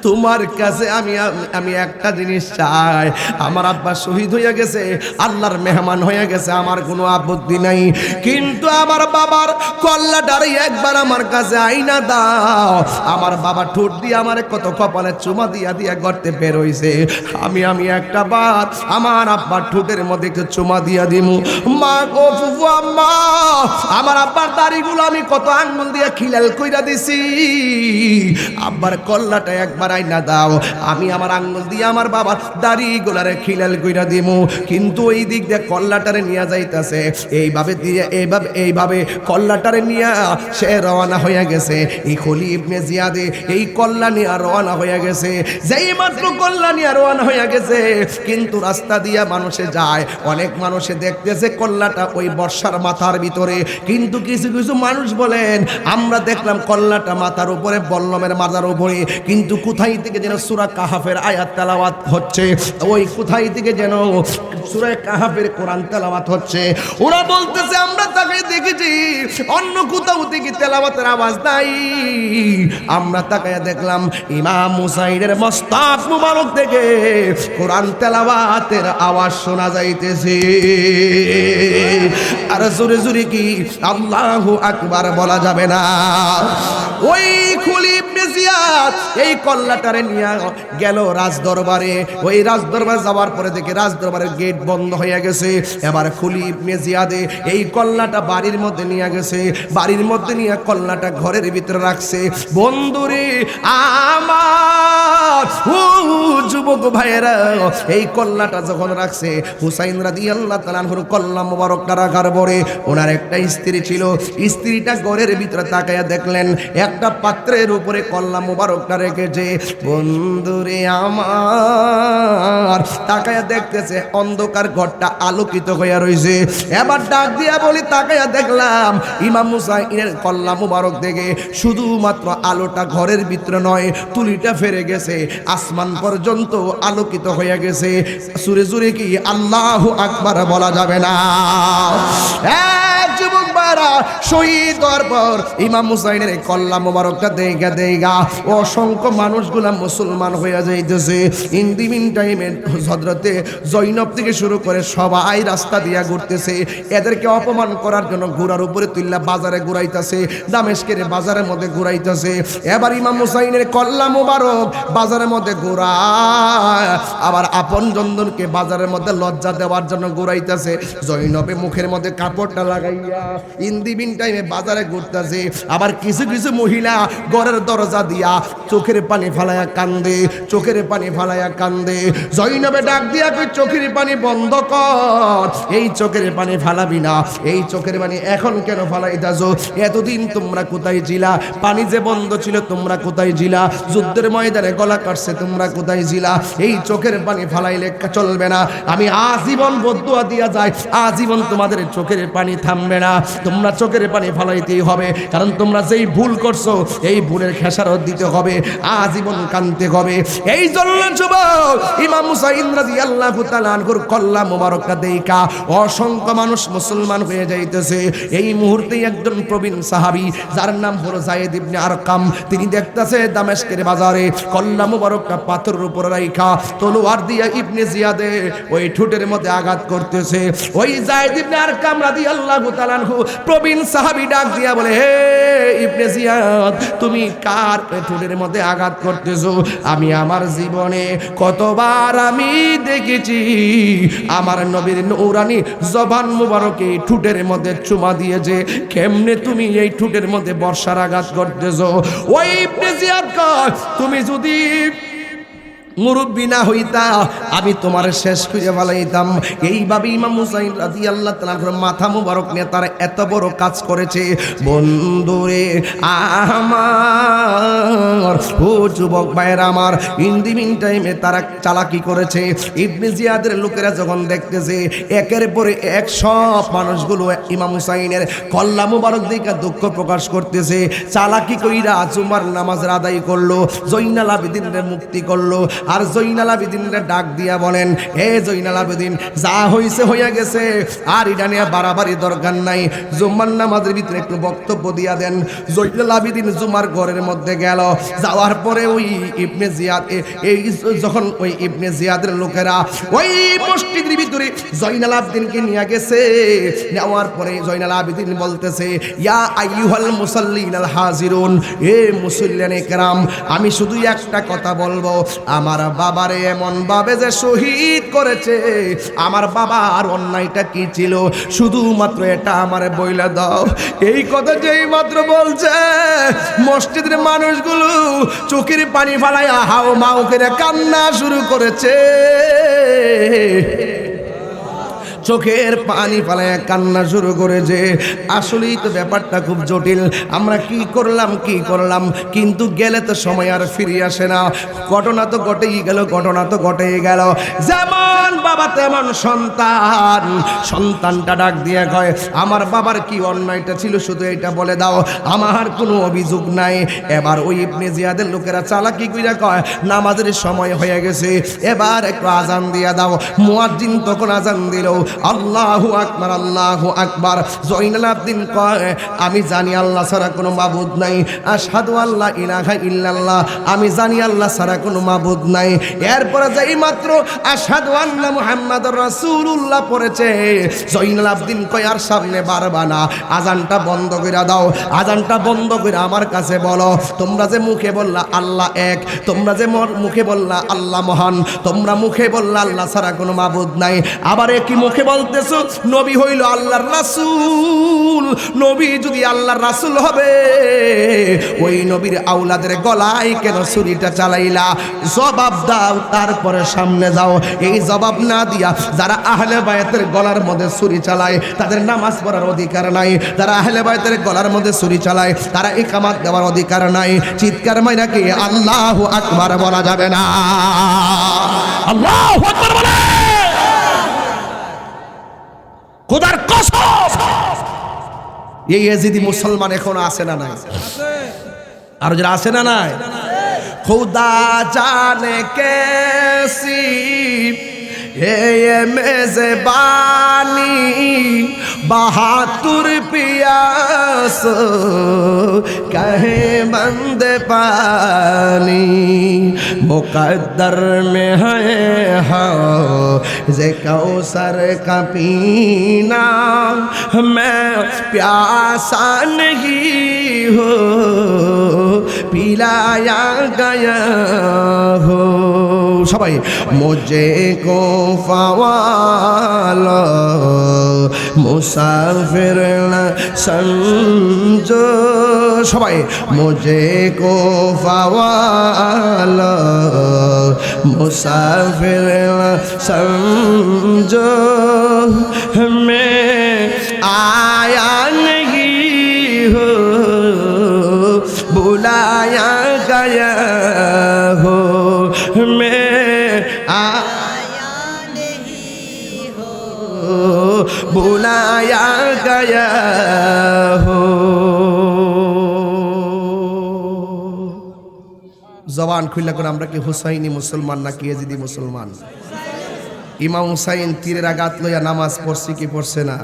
তোমার কাছে আমি একটা জিনিস চাই। আমার আব্বা শহীদ হইয়া গেছে, আল্লাহর মেহমান হইয়া গেছে, আমার কোনো আপত্তি নাই, কিন্তু আমার বাবার কল্লাটারে একবার আমার কাছে আইনা দাও। আমার বাবা ঠোঁট দিয়ে আমার কত কপালে চুমা দিয়া দিয়া গর্তে বের হইছে, আমি একটা বার আমার আব্বার ঠোঁটের মধ্যে একটু চুমা দিয়া দিমু। মা গো ফুফু আম্মা, আমার আব্বার দাড়িগুলো আমি কত আঙ্গুল দিয়ে খিলাল কইরা দিছি, আব্বার কল্লাটা একবার আইনা দাও, আমি আমার আঙ্গুল দিয়ে আমার বাবার দাড়ি গোলারে খিলাল কইরা দিমু। কিন্তু ওই দিক দিয়ে কল্লাটারে নিয়ে যাইতাছে, এইভাবে দিয়ে এইভাবে কল্লাটারে নিয়ে সে রওনা হইয়া গেছে। এই খলি ইবনে জিয়াদে এই কল্লা নিয়ে রওনা হইয়া গেছে। যেই মাত্র কল্লা নিয়ে রওনা হইয়া গেছে, কিন্তু রাস্তা দিয়া মানুষে যায়, অনেক মানুষে দেখতেছে কল্লাটা ওই বর্ষার মাথার ভিতরে, কিন্তু কিছু কিছু মানুষ বলেন, আমরা দেখলাম কল্লাটা মাথার উপরে, বল্লমের মাথার উপরে, কিন্তু কোথায় থেকে যেন সূরা কাহাফের আয়াত তেলাওয়াত হচ্ছে, ওই কোথায় থেকে যেন সূরা কাহাফের কোরআন তেলাওয়াত হচ্ছে। ওরা বলতেছে আমরা তাকে দেখেছি, অন্য কোথাও থেকে তেলাওয়াতের আওয়াজ নাই। আমরা তাকায়া দেখলাম ইমাম মুসাইদের মস্তক মুবারক থেকে কোরআন তেলাওয়াতের আওয়াজ শোনা যাইতেছে। আর জোরে জোরে কি আল্লাহু আকবার বলা যাবে না? ওই খলি ইবনে জিয়াদ এই কল্লাটারে নিয়ে গেল রাজদরবারে। ওই রাজদরবার যাওয়ার পরে দেখে রাজদরবারের গেট বন্ধ হয়ে গেছে। এবার খলি ইবনে জিয়াদে এই কল্লাটা বাড়ির মধ্যে নিয়ে গেছে, বাড়ির মধ্যে নিয়ে কল্লাটা ঘরের ভিতরে রাখছে। বন্ধুরে আমার ও যুবক ভাইয়েরা, এই কল্লাটা যখন রাখছে, হুসাইন রাদিয়াল্লাহু তাআলা আনহুর কল্লা মোবারকটা রাখার পরে ওনার একটা স্ত্রী ছিল, স্ত্রীটা ঘরের ভিতরে তাকায়া দেখলেন একটা পাত্রের উপরে কল্লা মোবারকটা রেখেছে। বন্ধুরে আমার তাকায়া দেখতেছে অন্ধকার ঘরটা আলোকিত হইয়া রইছে। এবার ডাক দিয়া বলি, তাকায়া দেখলাম ইমাম মুসাইনের কল্লা মোবারক দেখে শুধুমাত্র আলোটা ঘরের ভিতরে নয়, তুলিটা ফেরে গেছে, আসমান পর্যন্ত আলোকিত হয়ে গেছে। সুরে সুরে কি আল্লাহু আকবার বলা যাবে না? যুবক ভাই, বাবারা শহীদ হওয়ার পর ইমাম হুসাইনের কল্লা মোবারকটা দেইগা অসংখ্য মানুষগুলা মুসলমান হয়ে যাইতেছে। ইন দি মিন টাইমে হযরতে জৈনব থেকে শুরু করে সবাই রাস্তা দিয়া ঘুরতেছে, এদেরকে অপমান করার জন্য ঘোড়ার উপরে তুললা বাজারে ঘুরাইতেছে, দামেস্কের বাজারের মধ্যে ঘুরাইতেছে। এবার ইমাম হুসাইনের কল্লা মোবারক বাজারের মধ্যে ঘোরায়, আবার আপন জনদেরকে বাজারের মধ্যে লজ্জা দেওয়ার জন্য ঘুরাইতেছে। জৈনবে মুখের মধ্যে কাপড়টা লাগাইয়া ইন দি মিন টাইমে বাজারে ঘুরতেছে। আবার কিছু কিছু মহিলা ঘরের দরজা দিয়া চোখের পানি ফালাইয়া কান্দে, চোখের পানি ফালাইয়া কান্দে। জৈনবে ডাক দিয়া কই চোখের পানি বন্ধ কর, এই চোখের পানি ফালাবি না, এই চোখের পানি এখন কেন ফালাইতাছো? এতদিন তোমরা কোথায় ছিলা? পানি যে বন্ধ ছিল তোমরা কোথায় ছিলা? যুদ্ধের ময়দানে গলা কাটছে তোমরা কোথায় ছিলা? এই চোখের পানি ফালাইলে চলবে না। আমি আজীবন বদদুয়া দিয়া যাই, আজীবন তোমাদের চোখের পানি থামবে না, তোমরা চোখের পানি ফালাইতেই হবে। কারণ তোমরা যেই ভুল করছো এই ভুলের খেসারত দিতে হবে, আজীবন কাঁদতে হবে। এই জন্য যুবক ইমাম হুসাইন রাদিয়াল্লাহু তাআলা আনহুর কল্লা মোবারকটা দেইখা অসংখ্য মানুষ মুসলমান হয়ে যাইতেছে। এই মুহূর্তে একজন প্রবীণ সাহাবী যার নাম হলো যায়েদ ইবনে আরকাম, তিনি দেখতেছে দামেস্কের বাজারে কল্লা মোবারকটা পাথরের উপর রাইখা তলোয়ার দিয়া ইবনে জিয়াদে ওই ঠোঁটের মধ্যে আঘাত করতেছে। ওই যায়েদ ইবনে আরকাম রাদিয়াল্লাহু তাআলা আনহু প্রবীণ সাহাবী ডাক দিয়া বলে, হে ইবনে জিয়াদ, তুমি কার ঠোঁটের মধ্যে আঘাত করতেছো? আমি আমার জীবনে কতবার আমি দেখেছি আমার নবীর নূরানি জবান মুবারকে ঠোঁটের মধ্যে চুমা দিয়েছে, কেমনে তুমি এই ঠোঁটের মধ্যে বর্ষার আঘাত করতেছো? ওই ইবনে জিয়াদ কয়, তুমি যদি মুরব্বী না হইতা আমি তোমার শেষ করে ফেলাইতাম। এইভাবে ইমাম হুসাইন রাদিয়াল্লাহু তাআলা মাথা মুবারক নিয়ে তারা এত বড় কাজ করেছে। বন্ধুরে আমার, ও যুবক ভাইয়েরা আমার, ইন দি মিন টাইমে তারা চালাকি করেছে। ইবনে জিয়াদের লোকেরা যখন দেখতেছে একের পরে এক সব মানুষগুলো ইমাম হুসাইনের কল্লা মুবারক দেখে দুঃখ প্রকাশ করতেছে, চালাকি কইরা জুমার নামাজ আদায় করলো, জৈনাল আবেদিনের মুক্তি করলো। আর জৈনাল আবেদিনরে ডাক দিয়া বলেন, হে জৈনাল আবেদিন, যা হইছে হইয়া গেছে, আর এটা নিয়ে বাড়াবাড়ি দরকার নাই, জুম্মার নামাজের ভিতরে একটু বক্তব্য দিয়া দেন। জৈনাল আবেদিন জুমার ঘরের মধ্যে গেল, যাওয়ার পরে ওই ইবনে জিয়াদ এই যখন ওই ইবনে জিয়াদের লোকেরা ওই মসজিদের ভিতরে জৈনাল আবেদিনকে নিয়ে গেছে, নেওয়ার পরে জৈনাল আবেদিন বলতেছে, ইয়া আইয়ুহাল মুসাল্লিনাল হাজিরুন, হে মুসল্লিয়ানে কেরাম, আমি শুধু একটা কথা বলবো, আমার বাবারে এমন ভাবে যে শহীদ করেছে, আমার বাবার অন্যায়টা কি ছিল শুধুমাত্র এটা আমারে বইলা দাও। এই কথা যেই মাত্র বলছে মসজিদের মানুষগুলো চোখের পানি ফালাইয়া হাও মাও করে কান্না শুরু করেছে, চোখের পানি ফালায় কান্না শুরু করেছে। আসলেই তো ব্যাপারটা খুব জটিল, আমরা কি করলাম, কিন্তু গেলে তো সময় আর ফিরে আসে না। ঘটনা তো ঘটেই গেল, যেমন বাবা তেমন সন্তান। সন্তানটা ডাক দিয়ে কয়, আমার বাবার কি অন্যায়টা ছিল শুধু এটা বলে দাও, আমার কোনো অভিযোগ নাই। এবার ওই ইবনে জিয়াদের লোকেরা চালাকি কইরা কয়, নামাজের সময় হয়ে গেছে, এবার একটু আজান দিয়া দাও। মুয়াজ্জিন তখন আজান দিল, আল্লাহু আকবার, আল্লাহু আকবার। জয়নাল আবেদিন কয়, আমি জানি আল্লাহ ছাড়া কোনো মাবুদ নাই, আশহাদু আল্লা ইলাহা ইল্লাল্লাহ, আমি জানি আল্লাহ ছাড়া কোনো মাবুদ নাই। এরপরে যেই মাত্র আশহাদু আন্না মুহাম্মাদুর রাসূলুল্লাহ পড়েছে, জয়নাল আবেদিন কয়, আর সামনে বারবা না, আজানটা বন্ধ করে দাও, আজানটা বন্ধ করে আমার কাছে বলো, তোমরা যে মুখে বললা আল্লাহ এক, তোমরা যে মুখে বললা আল্লাহ মহান, তোমরা মুখে বললা আল্লাহ ছাড়া কোনো মাবুদ নাই, আবার একই মুখে বলতেছো নবী হইল আল্লাহর রাসূল। নবী যদি আল্লাহর রাসূল হবে, ওই নবীর আওলাদের গলায় কেন ছুরিটা চালাইলা? জবাব দাও, তারপরে সামনে যাও। এই জবাব না দিয়া যারা আহলে বায়াতের গলার মধ্যে ছুরি চালায় তাদের নামাজ পড়ার অধিকার নাই, যারা আহলে বায়াতের গলার মধ্যে ছুরি চালায় তারা ইকামত দেওয়ার অধিকার নাই। চিৎকার মাইরা কি আল্লাহু আকবার বলা যাবে না? আল্লাহু আকবার বলে খোদার কসম, এই ইয়াজিদি মুসলমান এখন আছে না নাই? আর যারা আছে না নাই, खुदा जाने कैसी है ये मेज़बानी बहादुर पियास कहे बंद पानी मुकद्दर में है जे कौसर का पीना मैं प्यासा नहीं हो पिलाया गया हो सबाई मुझे को फवाला मुसाफिर न समझो सबाई मुझे को फवाला मुसाफिर न समझो मैं आया नहीं हो बुलाया गया हो मैं आया नहीं हो बुलाया गया हो জবান খুললা করে আমরা কি হুসাইনি মুসলমান নাকি ইয়াজিদি মুসলমান ইমাম হুসাইন তীরের আঘাত লইয়া নামাজ পড়ছি কি পড়ছে না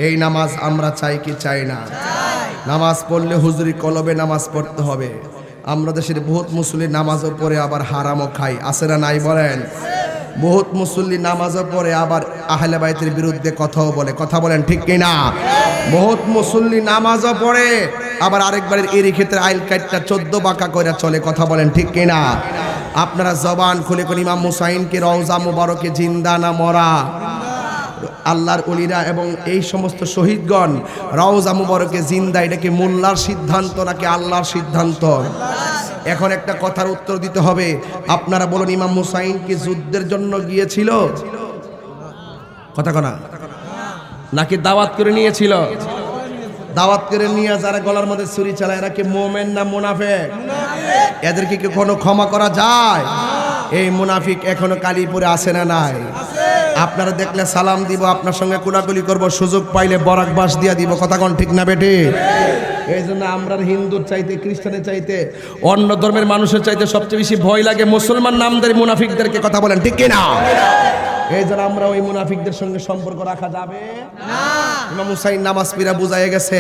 এই নামাজ আমরা চাই কি চাই না নামাজ পড়লে হুজুরি কলবে নামাজ পড়তে হবে আমরা দেশের বহুত মুসল্লি নামাজও পড়ে আবার হারামও খাই আছে না নাই বলেন বহুত মুসল্লি নামাজও পড়ে আবার আহলে বাইতের বিরুদ্ধে কথাও বলে কথা বলেন ঠিক কি না বহুত মুসল্লি নামাজও পড়ে আবার আরেকবারের এরই ক্ষেত্রে আইল কাটটা 14 বাঁকা করে চলে কথা বলেন ঠিক কি না আপনারা জবান খুলে কোন ইমাম হুসাইনকে রওজা মুবারকে জিন্দা না মরা আল্লাহর ওলিরা এবং এই সমস্ত শহীদগণ রওজা মুবারকে জিন্দা এটা কি মোল্লার সিদ্ধান্ত নাকি আল্লাহর সিদ্ধান্ত এখন একটা কথার উত্তর দিতে হবে আপনারা বলুন ইমাম হুসাইন কি যুদ্ধের জন্য গিয়েছিল কথা কনা নাকি দাওয়াত করে নিয়েছিল দাওয়াত করে নিয়ে যারা গলার মধ্যে ছুরি চালায় এরা কি মুমিন না মুনাফিক এদেরকে কি কোনো ক্ষমা করা যায় এই মুনাফিক এখনো কালীপুরে আসে না নাই আপনারা দেখলে সালাম দিব আপনার সঙ্গে কোলাকুলি করব সুযোগ পাইলে বরাক বাস দিয়া দিব কথা কোন ঠিক না বেটি এই জন্য আমরা হিন্দুর চাইতে খ্রিস্টানের চাইতে অন্য ধর্মের মানুষের চাইতে সবচেয়ে বেশি ভয় লাগে মুসলমান নামদারি মুনাফিকদেরকে কথা বলেন ঠিক কি না এই জন্য আমরা ওই মুনাফিকদের সঙ্গে সম্পর্ক রাখা যাবে না ইমাম হুসাইন নামাজ পড়া বুঝায় গেছে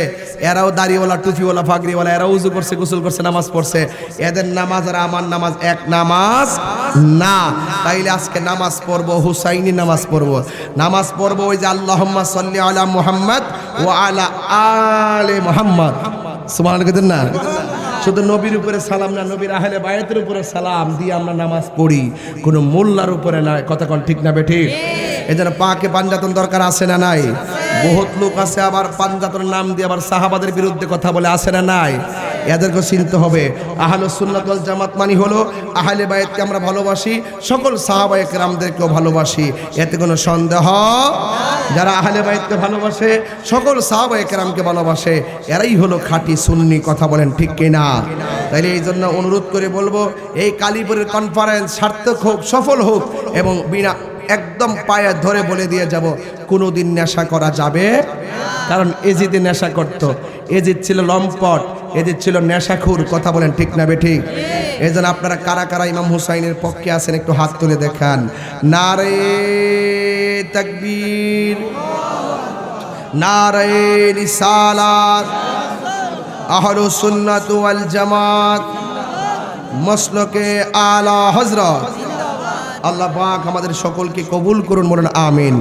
এরাও দাড়িওয়ালা টুপিওয়ালা ফাগরিওয়ালা এরাও ওযু করছে গোসল করছে নামাজ পড়ছে এদের নামাজ আর আমার নামাজ এক নামাজ না তাইলে আজকে নামাজ পড়বো হুসাইনি নামাজ পড়বো ওই যে আল্লাহুম্মা সাল্লি আলা মুহাম্মদ ওয়া আলা আলি মুহাম্মদ সুবহানাল্লাহ কইতেন না শুধু নবীর উপরে সালাম না নবীর আহলে বায়াতের উপরে সালাম দিয়ে আমরা নামাজ পড়ি কোনো মোল্লার উপরে না কথা কোন ঠিক না বেঠিক এজন্য পাকে পাঞ্জাতন দরকার আছে না নাই বহুত লোক আছে আবার পাঞ্জাতনের নাম দিয়ে আবার সাহাবাদের বিরুদ্ধে কথা বলে আছে না নাই এদেরকে চিনতে হবে আহলুস সুন্নাত ওয়াল জামাত মানে হলো আহলে বায়াতকে আমরা ভালোবাসি সকল সাহাবায়ে কেরামদেরকেও ভালোবাসি এতে কোনো সন্দেহ যারা আহলে বায়াতকে ভালোবাসে সকল সাহাবায়ে কেরামকে ভালোবাসে এরাই হলো খাঁটি সুন্নি কথা বলেন ঠিক কি না তাইলে এই জন্য অনুরোধ করে বলবো এই কালীপুরের কনফারেন্স সার্থক হোক সফল হোক এবং বিনা একদম পায়ে ধরে বলে দিয়ে যাব কোনোদিন নেশা করা যাবে কারণ এজিদে নেশা করত এজিদ ছিল লম্পট এজিদ ছিল নেশাখোর কথা বলেন ঠিক না বেঠিক এই জন্য আপনারা কারা কারা ইমাম হুসাইনের পক্ষে আছেন একটু হাত তুলে দেখান নারে তাকবীর নারে রিসালাত আহলুস সুন্নাত ওয়াল জামাত মাসলকে আলা হযরত আল্লাহ পাক আমাদের সকলকে কবুল করুন বলুন আমিন